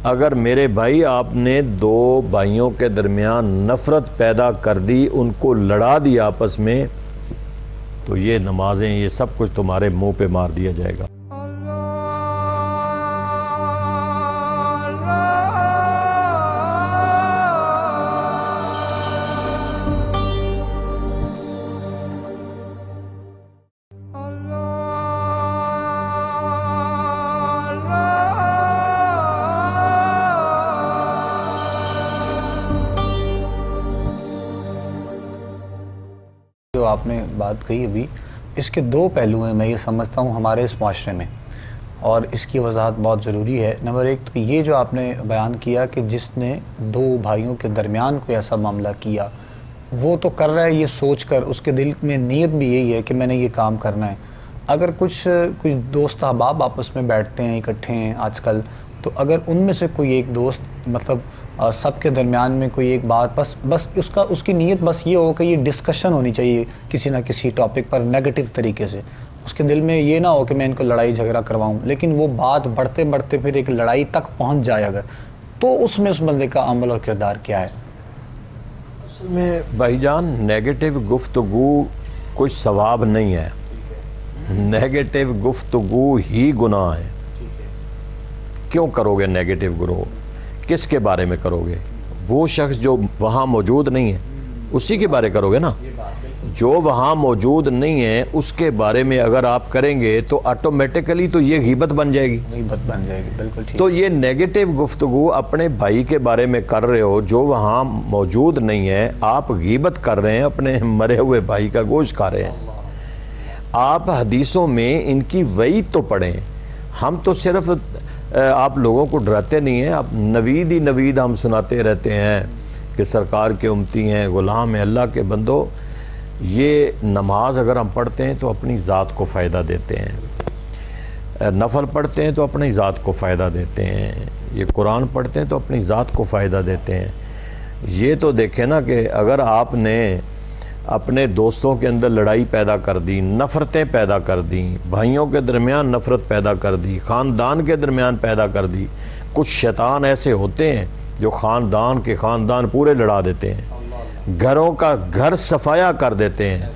اگر میرے بھائی آپ نے دو بھائیوں کے درمیان نفرت پیدا کر دی، ان کو لڑا دیا آپس میں، تو یہ نمازیں یہ سب کچھ تمہارے منہ پہ مار دیا جائے گا۔ جو آپ نے بات کہی ابھی، اس کے دو پہلو ہیں میں یہ سمجھتا ہوں ہمارے اس معاشرے میں، اور اس کی وضاحت بہت ضروری ہے۔ نمبر ایک تو یہ جو آپ نے بیان کیا کہ جس نے دو بھائیوں کے درمیان کوئی ایسا معاملہ کیا، وہ تو کر رہا ہے یہ سوچ کر، اس کے دل میں نیت بھی یہی ہے کہ میں نے یہ کام کرنا ہے۔ اگر کچھ دوست احباب آپس میں بیٹھتے ہیں، اکٹھے ہیں آج کل، تو اگر ان میں سے کوئی ایک دوست مطلب سب کے درمیان میں کوئی ایک بات بس اس کی نیت بس یہ ہو کہ یہ ڈسکشن ہونی چاہیے کسی نہ کسی ٹاپک پر نیگیٹو طریقے سے، اس کے دل میں یہ نہ ہو کہ میں ان کو لڑائی جھگڑا کرواؤں، لیکن وہ بات بڑھتے بڑھتے پھر ایک لڑائی تک پہنچ جائے اگر، تو اس میں اس بندے کا عمل اور کردار کیا ہے؟ اصل میں بھائی جان نیگیٹو گفتگو کوئی ثواب نہیں ہے، نیگیٹو گفتگو ہی گناہ ہے۔ کیوں کرو گے نیگیٹو گفتگو؟ کس کے بارے میں کرو گے؟ وہ شخص جو وہاں موجود نہیں ہے، اسی کے بارے کرو گے نا. جو وہاں موجود نہیں ہے اس کے بارے میں اگر آپ کریں گے تو آٹومیٹیکلی تو یہ غیبت بن جائے گی. غیبت بن جائے گی, بالکل ٹھیک. تو یہ نیگیٹو گفتگو اپنے بھائی کے بارے میں کر رہے ہو جو وہاں موجود نہیں ہے, آپ غیبت کر رہے ہیں, اپنے مرے ہوئے بھائی کا گوشت کھا رہے ہیں. آپ حدیثوں میں ان کی وعید تو پڑھیں. ہم تو صرف آپ لوگوں کو ڈراتے نہیں ہیں, آپ نوید ہی نوید ہم سناتے رہتے ہیں کہ سرکار کے امتی ہیں, غلام ہیں, اللہ کے بندو. یہ نماز اگر ہم پڑھتے ہیں تو اپنی ذات کو فائدہ دیتے ہیں, نفل پڑھتے ہیں تو اپنی ذات کو فائدہ دیتے ہیں, یہ قرآن پڑھتے ہیں تو اپنی ذات کو فائدہ دیتے ہیں. یہ تو دیکھیں نا کہ اگر آپ نے اپنے دوستوں کے اندر لڑائی پیدا کر دی, نفرتیں پیدا کر دیں, بھائیوں کے درمیان نفرت پیدا کر دی, خاندان کے درمیان پیدا کر دی. کچھ شیطان ایسے ہوتے ہیں جو خاندان پورے لڑا دیتے ہیں, گھروں کا گھر صفایا کر دیتے ہیں.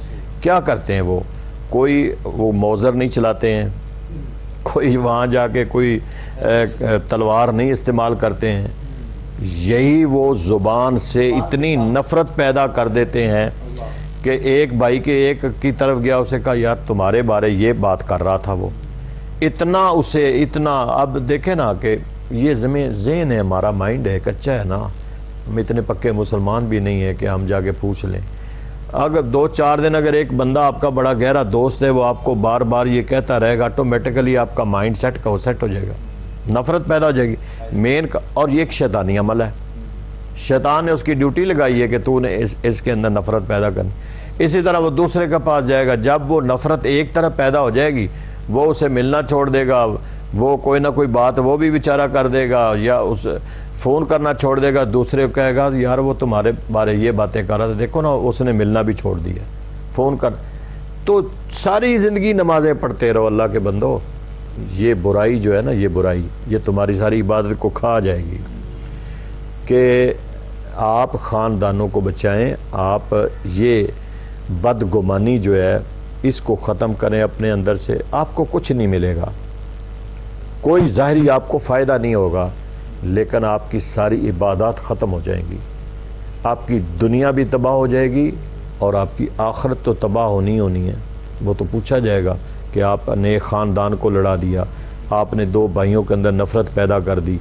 کیا کرتے ہیں وہ موزر نہیں چلاتے ہیں, کوئی وہاں جا کے کوئی تلوار نہیں استعمال کرتے ہیں. یہی وہ زبان سے اتنی نفرت پیدا کر دیتے ہیں کہ ایک بھائی کے ایک کی طرف گیا, اسے کہا یار تمہارے بارے یہ بات کر رہا تھا, وہ اتنا اب دیکھیں نا کہ یہ ذہن ہے ہمارا, مائنڈ ہے, کچا ہے نا. ہم اتنے پکے مسلمان بھی نہیں ہیں کہ ہم جا کے پوچھ لیں. اگر 2-4 دن اگر ایک بندہ آپ کا بڑا گہرا دوست ہے, وہ آپ کو بار بار یہ کہتا رہے گا, آٹومیٹیکلی آپ کا مائنڈ سیٹ ہو جائے گا, نفرت پیدا ہو جائے گی. اور یہ ایک شیطانی عمل ہے. شیطان نے اس کی ڈیوٹی لگائی ہے کہ تو نے اس کے اندر نفرت پیدا کرنی. اسی طرح وہ دوسرے کے پاس جائے گا, جب وہ نفرت ایک طرف پیدا ہو جائے گی وہ اسے ملنا چھوڑ دے گا, وہ کوئی نہ کوئی بات وہ بھی بیچارہ کر دے گا, یا اس فون کرنا چھوڑ دے گا, دوسرے کو کہے گا یار وہ تمہارے بارے یہ باتیں کر رہا تھا, دیکھو نا اس نے ملنا بھی چھوڑ دیا, فون کر. تو ساری زندگی نمازیں پڑھتے رہو اللہ کے بندو. یہ برائی جو ہے نا, یہ برائی یہ تمہاری ساری عبادت کو کھا جائے گی. کہ آپ خاندانوں کو بچائیں, آپ یہ بدگمانی جو ہے اس کو ختم کریں اپنے اندر سے. آپ کو کچھ نہیں ملے گا, کوئی ظاہری آپ کو فائدہ نہیں ہوگا, لیکن آپ کی ساری عبادات ختم ہو جائیں گی. آپ کی دنیا بھی تباہ ہو جائے گی اور آپ کی آخرت تو تباہ ہونی ہے. وہ تو پوچھا جائے گا کہ آپ نے خاندان کو لڑا دیا, آپ نے 2 بھائیوں کے اندر نفرت پیدا کر دی,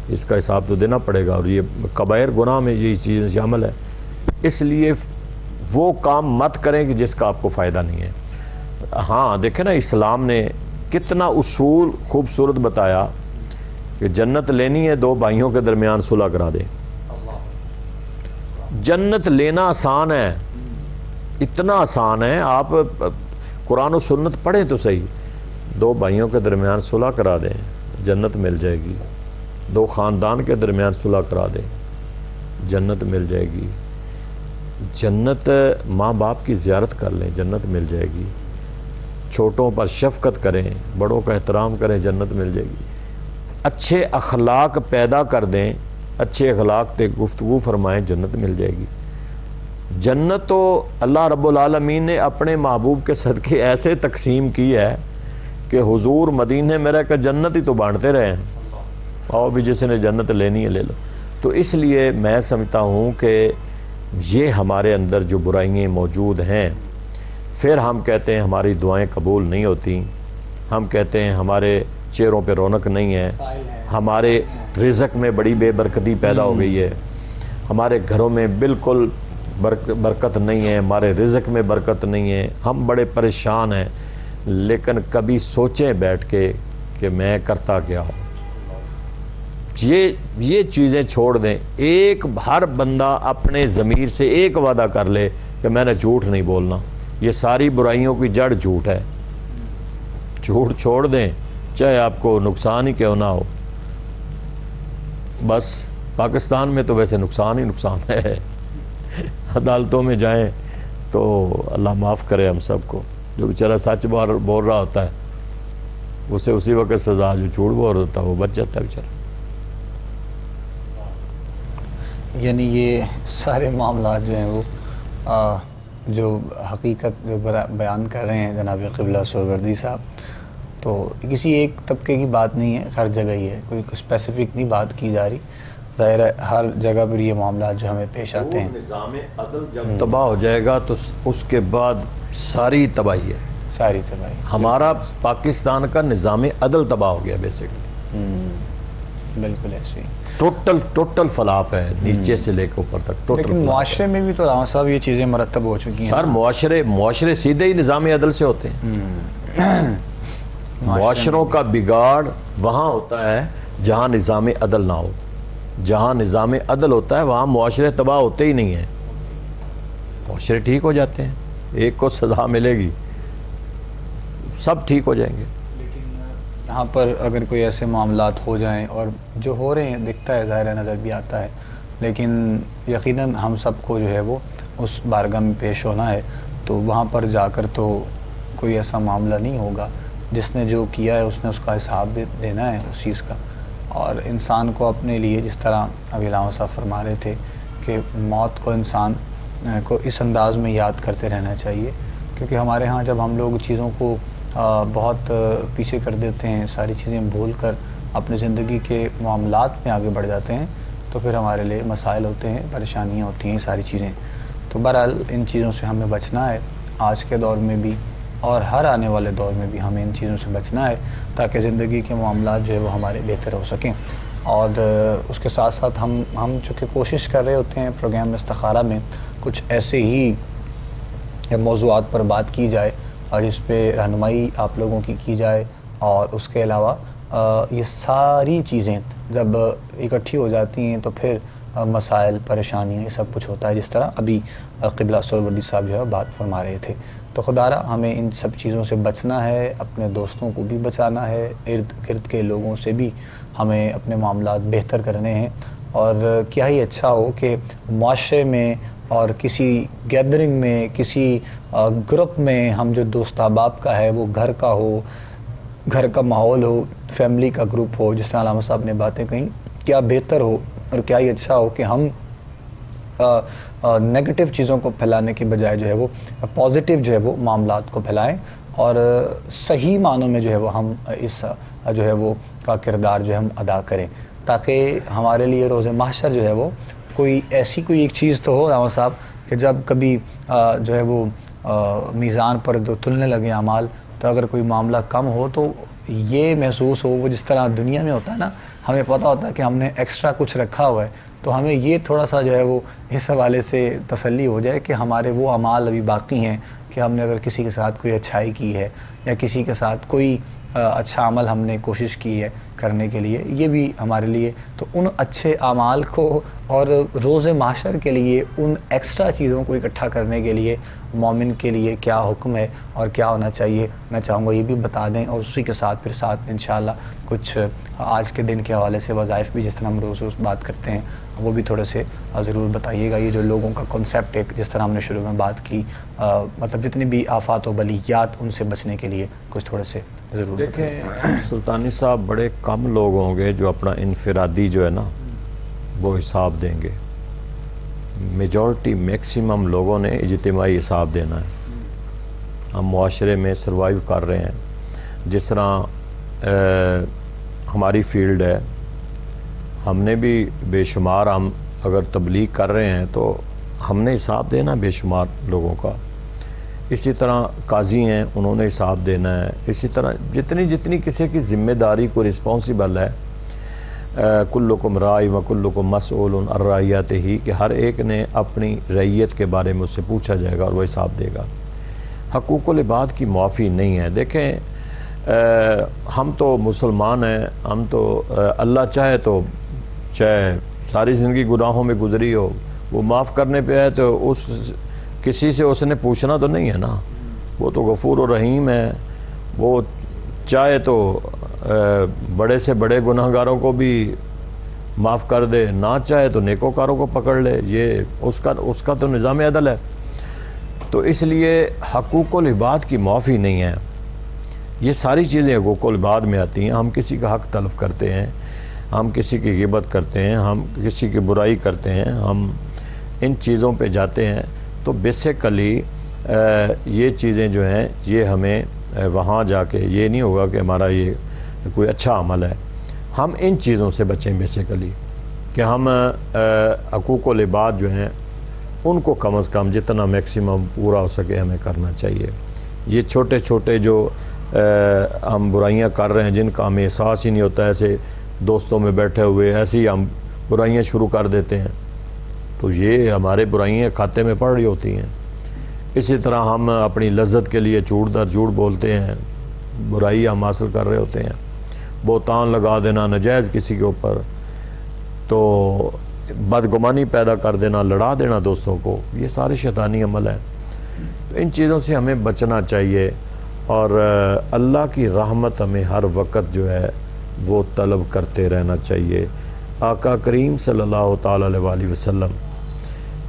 اس کا حساب تو دینا پڑے گا. اور یہ کبائر گناہ میں یہ چیز شامل ہے. اس لیے وہ کام مت کریں کہ جس کا آپ کو فائدہ نہیں ہے. ہاں دیکھیں نا, اسلام نے کتنا اصول خوبصورت بتایا کہ جنت لینی ہے 2 بھائیوں کے درمیان صلح کرا دیں. جنت لینا آسان ہے, اتنا آسان ہے. آپ قرآن و سنت پڑھیں تو صحیح, 2 بھائیوں کے درمیان صلح کرا دیں, جنت مل جائے گی. 2 خاندان کے درمیان صلح کرا دیں, جنت مل جائے گی. جنت ماں باپ کی زیارت کر لیں, جنت مل جائے گی. چھوٹوں پر شفقت کریں, بڑوں کا احترام کریں, جنت مل جائے گی. اچھے اخلاق پیدا کر دیں, اچھے اخلاق پہ گفتگو فرمائیں, جنت مل جائے گی. جنت تو اللہ رب العالمین نے اپنے محبوب کے صدقے ایسے تقسیم کی ہے کہ حضور مدینے میں رہ کر جنت ہی تو بانٹتے رہے ہیں, اور بھی جس نے جنت لینی ہے لے لو. تو اس لیے میں سمجھتا ہوں کہ یہ ہمارے اندر جو برائیاں موجود ہیں, پھر ہم کہتے ہیں ہماری دعائیں قبول نہیں ہوتی, ہم کہتے ہیں ہمارے چہروں پہ رونق نہیں ہے, ہمارے رزق میں بڑی بے برکتی پیدا ہو گئی ہے, ہمارے گھروں میں بالکل برکت نہیں ہے, ہمارے رزق میں برکت نہیں ہے, ہم بڑے پریشان ہیں. لیکن کبھی سوچیں بیٹھ کے کہ میں کرتا کیا ہوں. یہ چیزیں چھوڑ دیں. ہر بندہ اپنے ضمیر سے ایک وعدہ کر لے کہ میں نے جھوٹ نہیں بولنا. یہ ساری برائیوں کی جڑ جھوٹ ہے. جھوٹ چھوڑ دیں, چاہے آپ کو نقصان ہی کیوں نہ ہو. بس پاکستان میں تو ویسے نقصان ہی نقصان ہے. عدالتوں میں جائیں تو اللہ معاف کرے ہم سب کو. جو بیچارہ سچ بول رہا ہوتا ہے اسے اسی وقت سزا, جو جھوٹ بول رہا ہوتا ہے وہ بچ جاتا ہے بیچارہ. یعنی یہ سارے معاملات جو ہیں وہ جو حقیقت جو بیان کر رہے ہیں جناب قبلہ سہروردی صاحب, تو کسی ایک طبقے کی بات نہیں ہے, ہر جگہ ہی ہے, کوئی اسپیسیفک نہیں بات کی جا رہی. ظاہر ہے ہر جگہ پر یہ معاملات جو ہمیں پیش آتے ہیں. نظام عدل جب تباہ ہو جائے گا تو اس کے بعد ساری تباہی ہے، ساری تباہی. ہمارا پاکستان کا نظام عدل تباہ ہو گیا بیسکلی، بالکل ایسے ہی. ٹوٹل فلاپ ہے نیچے سے لے کے اوپر تک ٹوٹل. لیکن معاشرے میں بھی تو رانا صاحب یہ چیزیں مرتب ہو چکی ہیں. سر معاشرے سیدھے ہی نظام عدل سے ہوتے ہیں. معاشروں کا بگاڑ وہاں ہوتا ہے جہاں نظام عدل نہ ہو. جہاں نظام عدل ہوتا ہے وہاں معاشرے تباہ ہوتے ہی نہیں ہیں، معاشرے ٹھیک ہو جاتے ہیں. ایک کو سزا ملے گی سب ٹھیک ہو جائیں گے. یہاں پر اگر کوئی ایسے معاملات ہو جائیں اور جو ہو رہے ہیں دکھتا ہے، ظاہر نظر بھی آتا ہے، لیکن یقیناً ہم سب کو جو ہے وہ اس بارگاہ میں پیش ہونا ہے. تو وہاں پر جا کر تو کوئی ایسا معاملہ نہیں ہوگا. جس نے جو کیا ہے اس نے اس کا حساب دینا ہے اس چیز کا. اور انسان کو اپنے لیے جس طرح ابھی علامہ صاحب فرما رہے تھے کہ موت کو انسان کو اس انداز میں یاد کرتے رہنا چاہیے، کیونکہ ہمارے ہاں جب ہم لوگ چیزوں کو بہت پیچھے کر دیتے ہیں، ساری چیزیں بھول کر اپنی زندگی کے معاملات میں آگے بڑھ جاتے ہیں، تو پھر ہمارے لیے مسائل ہوتے ہیں، پریشانیاں ہوتی ہیں، ساری چیزیں. تو بہرحال ان چیزوں سے ہمیں بچنا ہے آج کے دور میں بھی، اور ہر آنے والے دور میں بھی ہمیں ان چیزوں سے بچنا ہے تاکہ زندگی کے معاملات جو ہے وہ ہمارے بہتر ہو سکیں. اور اس کے ساتھ ساتھ ہم چونکہ کوشش کر رہے ہوتے ہیں پروگرام استخارہ میں کچھ ایسے ہی موضوعات پر بات کی جائے اور اس پہ رہنمائی آپ لوگوں کی جائے. اور اس کے علاوہ یہ ساری چیزیں جب اکٹھی ہو جاتی ہیں تو پھر مسائل، پریشانیاں، یہ سب کچھ ہوتا ہے، جس طرح ابھی قبلہ سہروردی صاحب جو ہے بات فرما رہے تھے. تو خدا را ہمیں ان سب چیزوں سے بچنا ہے، اپنے دوستوں کو بھی بچانا ہے، ارد گرد کے لوگوں سے بھی ہمیں اپنے معاملات بہتر کرنے ہیں. اور کیا ہی اچھا ہو کہ معاشرے میں اور کسی گیدرنگ میں، کسی گروپ میں ہم جو دوست احباب کا ہے وہ گھر کا ہو، گھر کا ماحول ہو، فیملی کا گروپ ہو، جس طرح علامہ صاحب نے باتیں کہیں، کیا بہتر ہو اور کیا ہی اچھا ہو کہ ہم نیگیٹو چیزوں کو پھیلانے کی بجائے جو ہے وہ پازیٹیو جو ہے وہ معاملات کو پھیلائیں اور صحیح معنوں میں جو ہے وہ ہم اس جو ہے وہ کا کردار جو ہے ہم ادا کریں، تاکہ ہمارے لیے روز محشر جو ہے وہ کوئی ایک چیز تو ہو علامہ صاحب کہ جب کبھی جو ہے وہ میزان پر جو تلنے لگے اعمال، تو اگر کوئی معاملہ کم ہو تو یہ محسوس ہو، وہ جس طرح دنیا میں ہوتا ہے نا، ہمیں پتہ ہوتا ہے کہ ہم نے ایکسٹرا کچھ رکھا ہوا ہے، تو ہمیں یہ تھوڑا سا جو ہے وہ اس حوالے سے تسلی ہو جائے کہ ہمارے وہ اعمال ابھی باقی ہیں کہ ہم نے اگر کسی کے ساتھ کوئی اچھائی کی ہے یا کسی کے ساتھ کوئی اچھا عمل ہم نے کوشش کی ہے کرنے کے لیے، یہ بھی ہمارے لیے تو ان اچھے اعمال کو اور روز محشر کے لیے ان ایکسٹرا چیزوں کو اکٹھا کرنے کے لیے مومن کے لیے کیا حکم ہے اور کیا ہونا چاہیے، میں چاہوں گا یہ بھی بتا دیں. اور اسی کے ساتھ پھر ساتھ میں انشاءاللہ کچھ آج کے دن کے حوالے سے وظائف بھی جس طرح ہم روز بات کرتے ہیں وہ بھی تھوڑے سے ضرور بتائیے گا. یہ جو لوگوں کا کنسیپٹ ایک جس طرح ہم نے شروع میں بات کی، مطلب جتنی بھی آفات و بلیات ان سے بچنے کے لیے کچھ تھوڑے سے ضرور دیکھیں. سلطانی صاحب بڑے کم لوگ ہوں گے جو اپنا انفرادی جو ہے نا وہ حساب دیں گے. میجورٹی میکسیمم لوگوں نے اجتماعی حساب دینا ہے. ہم معاشرے میں سروائیو کر رہے ہیں. جس طرح ہماری فیلڈ ہے، ہم نے بھی بے شمار، ہم اگر تبلیغ کر رہے ہیں تو ہم نے حساب دینا بے شمار لوگوں کا. اسی طرح قاضی ہیں، انہوں نے حساب دینا ہے. اسی طرح جتنی کسی کی ذمہ داری کو رسپانسبل ہے، کلکم رائی و کلکم مسئول عن رعیتہ، کہ ہر ایک نے اپنی رعیت کے بارے میں اس سے پوچھا جائے گا اور وہ حساب دے گا. حقوق العباد کی معافی نہیں ہے. دیکھیں ہم تو مسلمان ہیں، ہم تو اللہ چاہے تو چاہے ساری زندگی گناہوں میں گزری ہو، وہ معاف کرنے پہ ہے تو اس کسی سے اس نے پوچھنا تو نہیں ہے نا. وہ تو غفور و رحیم ہے، وہ چاہے تو بڑے سے بڑے گناہ گاروں کو بھی معاف کر دے، نہ چاہے تو نیکوکاروں کو پکڑ لے. یہ اس کا تو نظام عدل ہے. تو اس لیے حقوق العباد کی معافی نہیں ہے. یہ ساری چیزیں حقوق العباد میں آتی ہیں. ہم کسی کا حق تلف کرتے ہیں، ہم کسی کی غیبت کرتے ہیں، ہم کسی کی برائی کرتے ہیں، ہم ان چیزوں پہ جاتے ہیں. تو بیسیکلی یہ چیزیں جو ہیں یہ ہمیں وہاں جا کے یہ نہیں ہوگا کہ ہمارا یہ کوئی اچھا عمل ہے. ہم ان چیزوں سے بچیں بیسیکلی. کہ ہم حقوق و لباد جو ہیں ان کو کم از کم جتنا میکسیمم پورا ہو سکے ہمیں کرنا چاہیے. یہ چھوٹے چھوٹے جو ہم برائیاں کر رہے ہیں جن کا ہمیں احساس ہی نہیں ہوتا، ایسے دوستوں میں بیٹھے ہوئے ایسے ہی ہم برائیاں شروع کر دیتے ہیں، تو یہ ہمارے برائیاں کھاتے میں پڑ رہی ہوتی ہیں. اسی طرح ہم اپنی لذت کے لیے جھوٹ در جھوٹ بولتے ہیں، برائی ہم حاصل کر رہے ہوتے ہیں. بہتان لگا دینا ناجائز کسی کے اوپر، تو بدگمانی پیدا کر دینا، لڑا دینا دوستوں کو، یہ سارے شیطانی عمل ہیں. تو ان چیزوں سے ہمیں بچنا چاہیے، اور اللہ کی رحمت ہمیں ہر وقت جو ہے وہ طلب کرتے رہنا چاہیے. آقا کریم صلی اللہ تعالیٰ علیہ وآلہ وسلم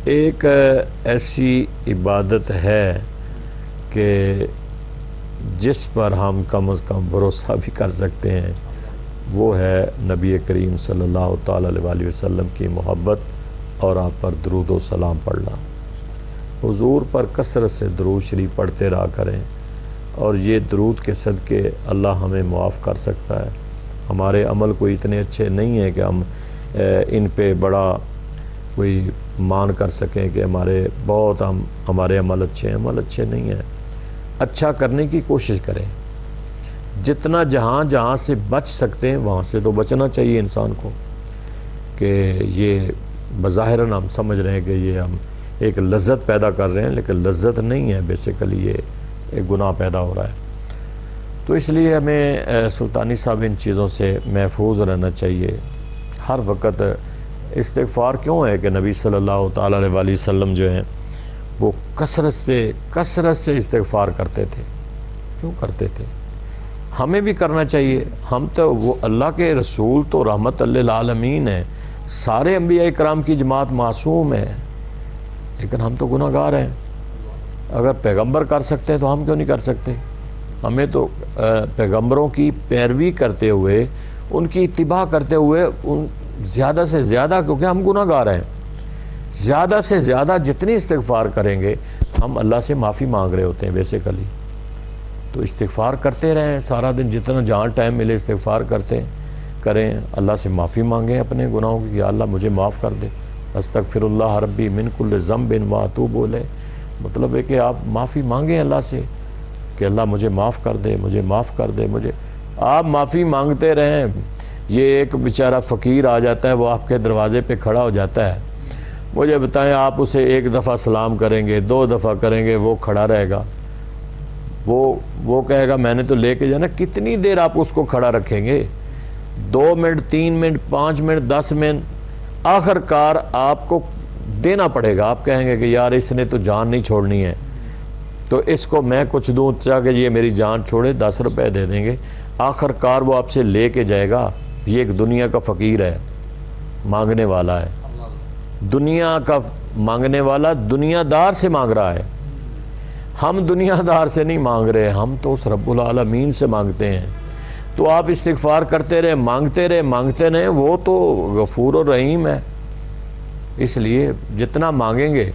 ایک ایسی عبادت ہے کہ جس پر ہم کم از کم بھروسہ بھی کر سکتے ہیں، وہ ہے نبی کریم صلی اللہ تعالیٰ علیہ وآلہ وسلم کی محبت اور آپ پر درود و سلام پڑھنا. حضور پر کثرت سے درود شریف پڑھتے رہا کریں، اور یہ درود کے صدقے اللہ ہمیں معاف کر سکتا ہے. ہمارے عمل کوئی اتنے اچھے نہیں ہیں کہ ہم ان پہ بڑا کوئی مان کر سکیں کہ ہمارے عمل اچھے ہیں. عمل اچھے نہیں ہیں. اچھا کرنے کی کوشش کریں، جتنا جہاں سے بچ سکتے ہیں وہاں سے تو بچنا چاہیے انسان کو. کہ یہ بظاہراً ہم سمجھ رہے ہیں کہ یہ ہم ایک لذت پیدا کر رہے ہیں، لیکن لذت نہیں ہے، بیسیکلی یہ ایک گناہ پیدا ہو رہا ہے. تو اس لیے ہمیں سلطانی صاحب ان چیزوں سے محفوظ رہنا چاہیے. ہر وقت استغفار کیوں ہے کہ نبی صلی اللہ تعالیٰ علیہ وآلہ وسلم جو ہیں وہ کثرت سے استغفار کرتے تھے. کیوں کرتے تھے؟ ہمیں بھی کرنا چاہیے. ہم تو وہ اللہ کے رسول تو رحمت للعالمین ہیں، سارے انبیاء کرام کی جماعت معصوم ہے، لیکن ہم تو گناہ گار ہیں. اگر پیغمبر کر سکتے ہیں تو ہم کیوں نہیں کر سکتے؟ ہمیں تو پیغمبروں کی پیروی کرتے ہوئے، ان کی اتباع کرتے ہوئے زیادہ سے زیادہ، کیونکہ ہم گناہ گار ہیں، زیادہ سے زیادہ جتنی استغفار کریں گے ہم اللہ سے معافی مانگ رہے ہوتے ہیں بیسیکلی. تو استغفار کرتے رہیں سارا دن، جتنا جہاں ٹائم ملے استغفار کریں، اللہ سے معافی مانگیں اپنے گناہوں کی. یا اللہ مجھے معاف کر دے، استغفر اللہ ربی من کل ذنب واتوب الیہ. مطلب ہے کہ آپ معافی مانگیں اللہ سے کہ اللہ مجھے معاف کر دے، مجھے معاف کر دے. آپ معافی مانگتے رہیں. یہ ایک بیچارہ فقیر آ جاتا ہے، وہ آپ کے دروازے پہ کھڑا ہو جاتا ہے. مجھے بتائیں، آپ اسے ایک دفعہ سلام کریں گے، 2 دفعہ کریں گے، وہ کھڑا رہے گا. وہ کہے گا میں نے تو لے کے جانا. کتنی دیر آپ اس کو کھڑا رکھیں گے؟ 2 منٹ، 3 منٹ، 5 منٹ، 10 منٹ. آخر کار آپ کو دینا پڑے گا. آپ کہیں گے کہ یار اس نے تو جان نہیں چھوڑنی ہے، تو اس کو میں کچھ دوں تاکہ یہ میری جان چھوڑے. 10 روپے دے دیں گے. آخر کار وہ آپ سے لے کے جائے گا. یہ ایک دنیا کا فقیر ہے، مانگنے والا ہے. دنیا کا مانگنے والا دنیا دار سے مانگ رہا ہے. ہم دنیا دار سے نہیں مانگ رہے، ہم تو اس رب العالمین سے مانگتے ہیں. تو آپ استغفار کرتے رہے، مانگتے رہے. وہ تو غفور و رحیم ہے. اس لیے جتنا مانگیں گے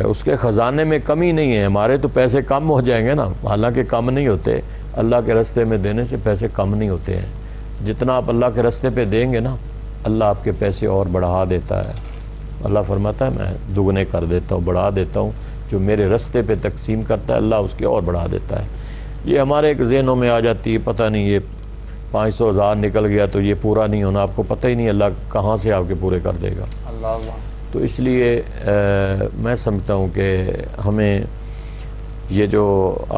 اس کے خزانے میں کمی نہیں ہے. ہمارے تو پیسے کم ہو جائیں گے نا، حالانکہ کم نہیں ہوتے. اللہ کے راستے میں دینے سے پیسے کم نہیں ہوتے ہیں. جتنا آپ اللہ کے راستے پہ دیں گے نا، اللہ آپ کے پیسے اور بڑھا دیتا ہے. اللہ فرماتا ہے میں دگنے کر دیتا ہوں، بڑھا دیتا ہوں. جو میرے راستے پہ تقسیم کرتا ہے اللہ اس کے اور بڑھا دیتا ہے. یہ ہمارے ایک ذہنوں میں آ جاتی ہے، پتہ نہیں یہ 500 ہزار نکل گیا تو یہ پورا نہیں ہونا. آپ کو پتہ ہی نہیں اللہ کہاں سے آپ کے پورے کر دے گا. تو اس لیے میں سمجھتا ہوں کہ ہمیں یہ جو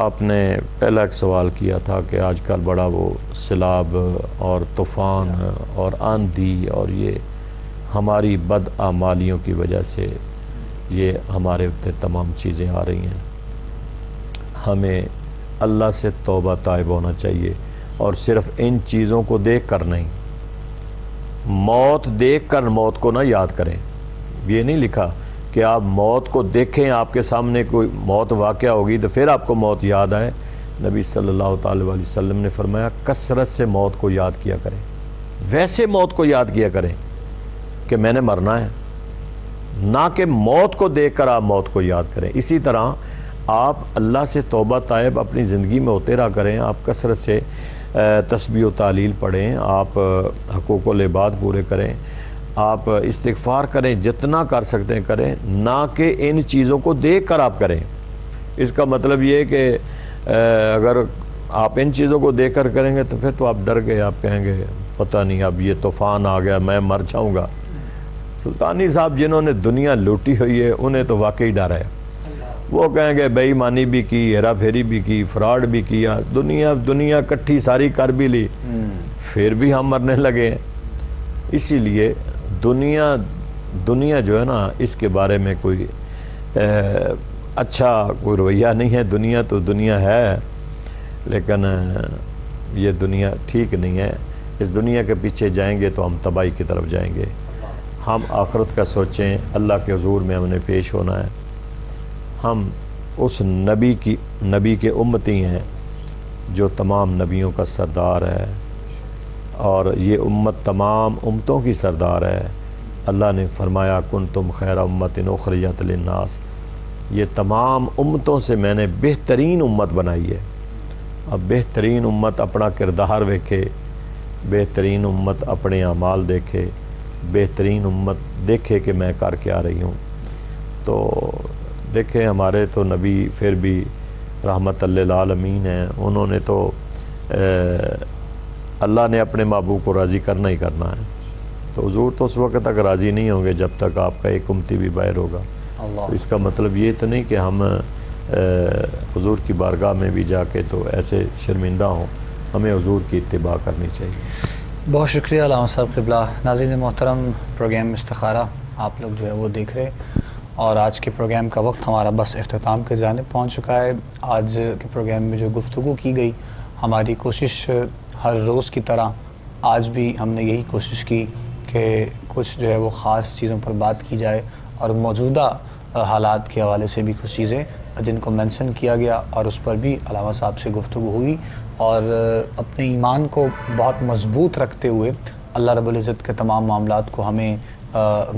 آپ نے پہلا ایک سوال کیا تھا کہ آج کل بڑا وہ سیلاب اور طوفان اور آندھی اور یہ ہماری بدعمالیوں کی وجہ سے یہ ہمارے اوپر تمام چیزیں آ رہی ہیں. ہمیں اللہ سے توبہ طائب ہونا چاہیے، اور صرف ان چیزوں کو دیکھ کر نہیں، موت دیکھ کر موت کو نہ یاد کریں. یہ نہیں لکھا کہ آپ موت کو دیکھیں، آپ کے سامنے کوئی موت واقع ہوگی تو پھر آپ کو موت یاد آئے. نبی صلی اللہ تعالی علیہ وسلم نے فرمایا کثرت سے موت کو یاد کیا کریں. ویسے موت کو یاد کیا کریں کہ میں نے مرنا ہے، نہ کہ موت کو دیکھ کر آپ موت کو یاد کریں. اسی طرح آپ اللہ سے توبہ طائب اپنی زندگی میں ہوتے رہا کریں. آپ کثرت سے تسبیح و تعلیل پڑھیں، آپ حقوق و لباد پورے کریں. آپ استغفار کریں، جتنا کر سکتے ہیں کریں، نہ کہ ان چیزوں کو دیکھ کر آپ کریں۔ اس کا مطلب یہ ہے کہ اگر آپ ان چیزوں کو دیکھ کر کریں گے تو پھر تو آپ ڈر گئے، آپ کہیں گے پتہ نہیں اب یہ طوفان آ گیا، میں مر جاؤں گا۔ سلطانی صاحب جنہوں نے دنیا لوٹی ہوئی ہے انہیں تو واقعی ڈر ہے، وہ کہیں گے بے ایمانی بھی کی، ہیرا پھیری بھی کی، فراڈ بھی کیا، دنیا کٹھی ساری کر بھی لی، پھر بھی ہم مرنے لگے ہیں۔ اسی لیے دنیا جو ہے نا، اس کے بارے میں کوئی اچھا کوئی رویہ نہیں ہے۔ دنیا تو دنیا ہے، لیکن یہ دنیا ٹھیک نہیں ہے۔ اس دنیا کے پیچھے جائیں گے تو ہم تباہی کی طرف جائیں گے۔ ہم آخرت کا سوچیں، اللہ کے حضور میں ہم نے پیش ہونا ہے۔ ہم اس نبی کے امتی ہیں جو تمام نبیوں کا سردار ہے، اور یہ امت تمام امتوں کی سردار ہے۔ اللہ نے فرمایا کنتم خیر امت اخرجت للناس، یہ تمام امتوں سے میں نے بہترین امت بنائی ہے۔ اب بہترین امت اپنا کردار دیکھے، بہترین امت اپنے اعمال دیکھے، بہترین امت دیکھے کہ میں کر کے آ رہی ہوں۔ تو دیکھیں ہمارے تو نبی پھر بھی رحمت للعالمین ہیں، انہوں نے تو اللہ نے اپنے محبوب کو راضی کرنا ہی کرنا ہے۔ تو حضور تو اس وقت تک راضی نہیں ہوں گے جب تک آپ کا ایک امتی بھی باہر ہوگا۔ تو اس کا مطلب یہ تو نہیں کہ ہم حضور کی بارگاہ میں بھی جا کے تو ایسے شرمندہ ہوں، ہمیں حضور کی اتباع کرنی چاہیے۔ بہت شکریہ علامہ صاحب قبلہ۔ ناظرین محترم، پروگرام استخارہ آپ لوگ جو ہے وہ دیکھ رہے، اور آج کے پروگرام کا وقت ہمارا بس اختتام کی جانب پہنچ چکا ہے۔ آج کے پروگرام میں جو گفتگو کی گئی، ہماری کوشش ہر روز کی طرح آج بھی ہم نے یہی کوشش کی کہ کچھ جو ہے وہ خاص چیزوں پر بات کی جائے، اور موجودہ حالات کے حوالے سے بھی کچھ چیزیں جن کو مینشن کیا گیا اور اس پر بھی علامہ صاحب سے گفتگو ہوئی، اور اپنے ایمان کو بہت مضبوط رکھتے ہوئے اللہ رب العزت کے تمام معاملات کو ہمیں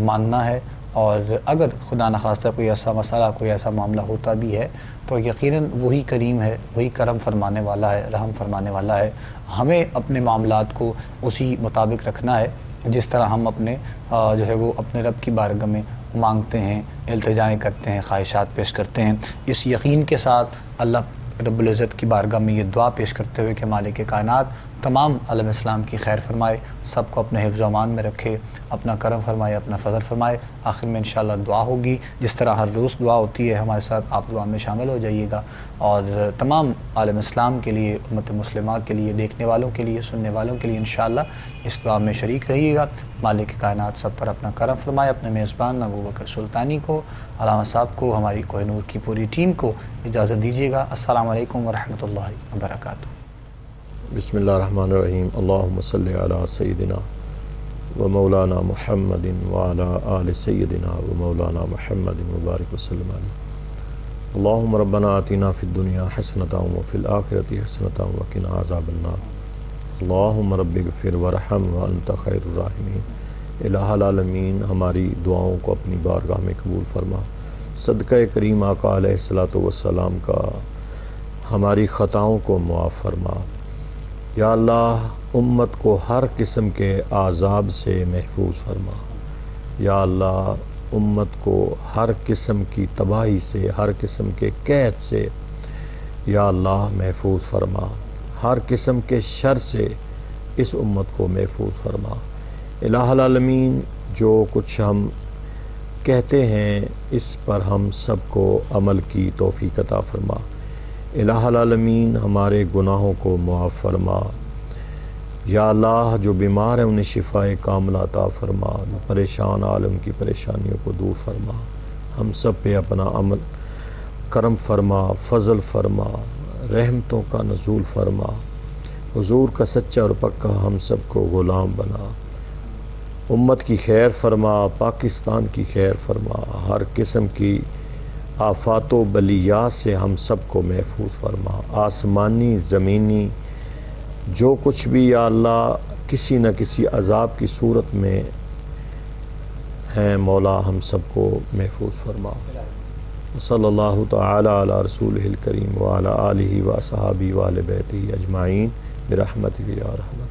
ماننا ہے، اور اگر خدا نخواستہ کوئی ایسا مسئلہ، کوئی ایسا معاملہ ہوتا بھی ہے تو یقیناً وہی کریم ہے، وہی کرم فرمانے والا ہے، رحم فرمانے والا ہے۔ ہمیں اپنے معاملات کو اسی مطابق رکھنا ہے جس طرح ہم اپنے جو ہے وہ اپنے رب کی بارگاہ میں مانگتے ہیں، التجائیں کرتے ہیں، خواہشات پیش کرتے ہیں، اس یقین کے ساتھ اللہ رب العزت کی بارگاہ میں یہ دعا پیش کرتے ہوئے کہ مالک کائنات تمام عالم اسلام کی خیر فرمائے، سب کو اپنے حفظ و امان میں رکھے، اپنا کرم فرمائے، اپنا فضل فرمائے۔ آخر میں انشاءاللہ دعا ہوگی، جس طرح ہر روز دعا ہوتی ہے، ہمارے ساتھ آپ دعا میں شامل ہو جائیے گا، اور تمام عالم اسلام کے لیے، امت مسلمہ کے لیے، دیکھنے والوں کے لیے، سننے والوں کے لیے انشاءاللہ اس دعا میں شریک رہیے گا۔ مالک کائنات سب پر اپنا کرم فرمائے، اپنے میزبان ابو بکر سلطانی کو، علامہ صاحب کو، ہماری کوہ نور کی پوری ٹیم کو اجازت دیجیے گا۔ السلام علیکم ورحمۃ اللہ وبرکاتہ۔ بسم اللہ الرحمن الرحیم۔ اللہم صلی علی سیدنا و مولانا محمد وعلی آل سیدنا و مولانا محمد مبارک وسلم علیہ۔ اللہم ربنا آتنا فی الدنیا حسنۃ وفی الآخرۃ حسنۃ وقنا عذاب النار۔ اللہم رب اغفر وارحم وانت خیر الراحمین۔ الہ العالمین، ہماری دعاؤں کو اپنی بارگاہ میں قبول فرما۔ صدقہ کریم آقا علیہ الصلوۃ والسلام کا ہماری خطاؤں کو معاف فرما۔ یا اللہ، امت کو ہر قسم کے عذاب سے محفوظ فرما۔ یا اللہ، امت کو ہر قسم کی تباہی سے، ہر قسم کے قید سے یا اللہ محفوظ فرما۔ ہر قسم کے شر سے اس امت کو محفوظ فرما۔ الہ العالمین، جو کچھ ہم کہتے ہیں اس پر ہم سب کو عمل کی توفیق عطا فرما۔ الہ العالمین، ہمارے گناہوں کو معاف فرما۔ یا اللہ، جو بیمار ہیں انہیں شفائے کاملہ عطا فرما، پریشان عالم کی پریشانیوں کو دور فرما۔ ہم سب پہ اپنا عمل کرم فرما، فضل فرما، رحمتوں کا نزول فرما۔ حضور کا سچا اور پکا ہم سب کو غلام بنا۔ امت کی خیر فرما، پاکستان کی خیر فرما، ہر قسم کی آفات و بلیات سے ہم سب کو محفوظ فرما۔ آسمانی، زمینی، جو کچھ بھی یا اللہ کسی نہ کسی عذاب کی صورت میں ہیں، مولا ہم سب کو محفوظ فرما۔ صلی اللہ تعالی علی رسولہ الکریم وعلی آلہ و صحابہ و اہل بیتہ اجمعین برحمتک یا ارحم۔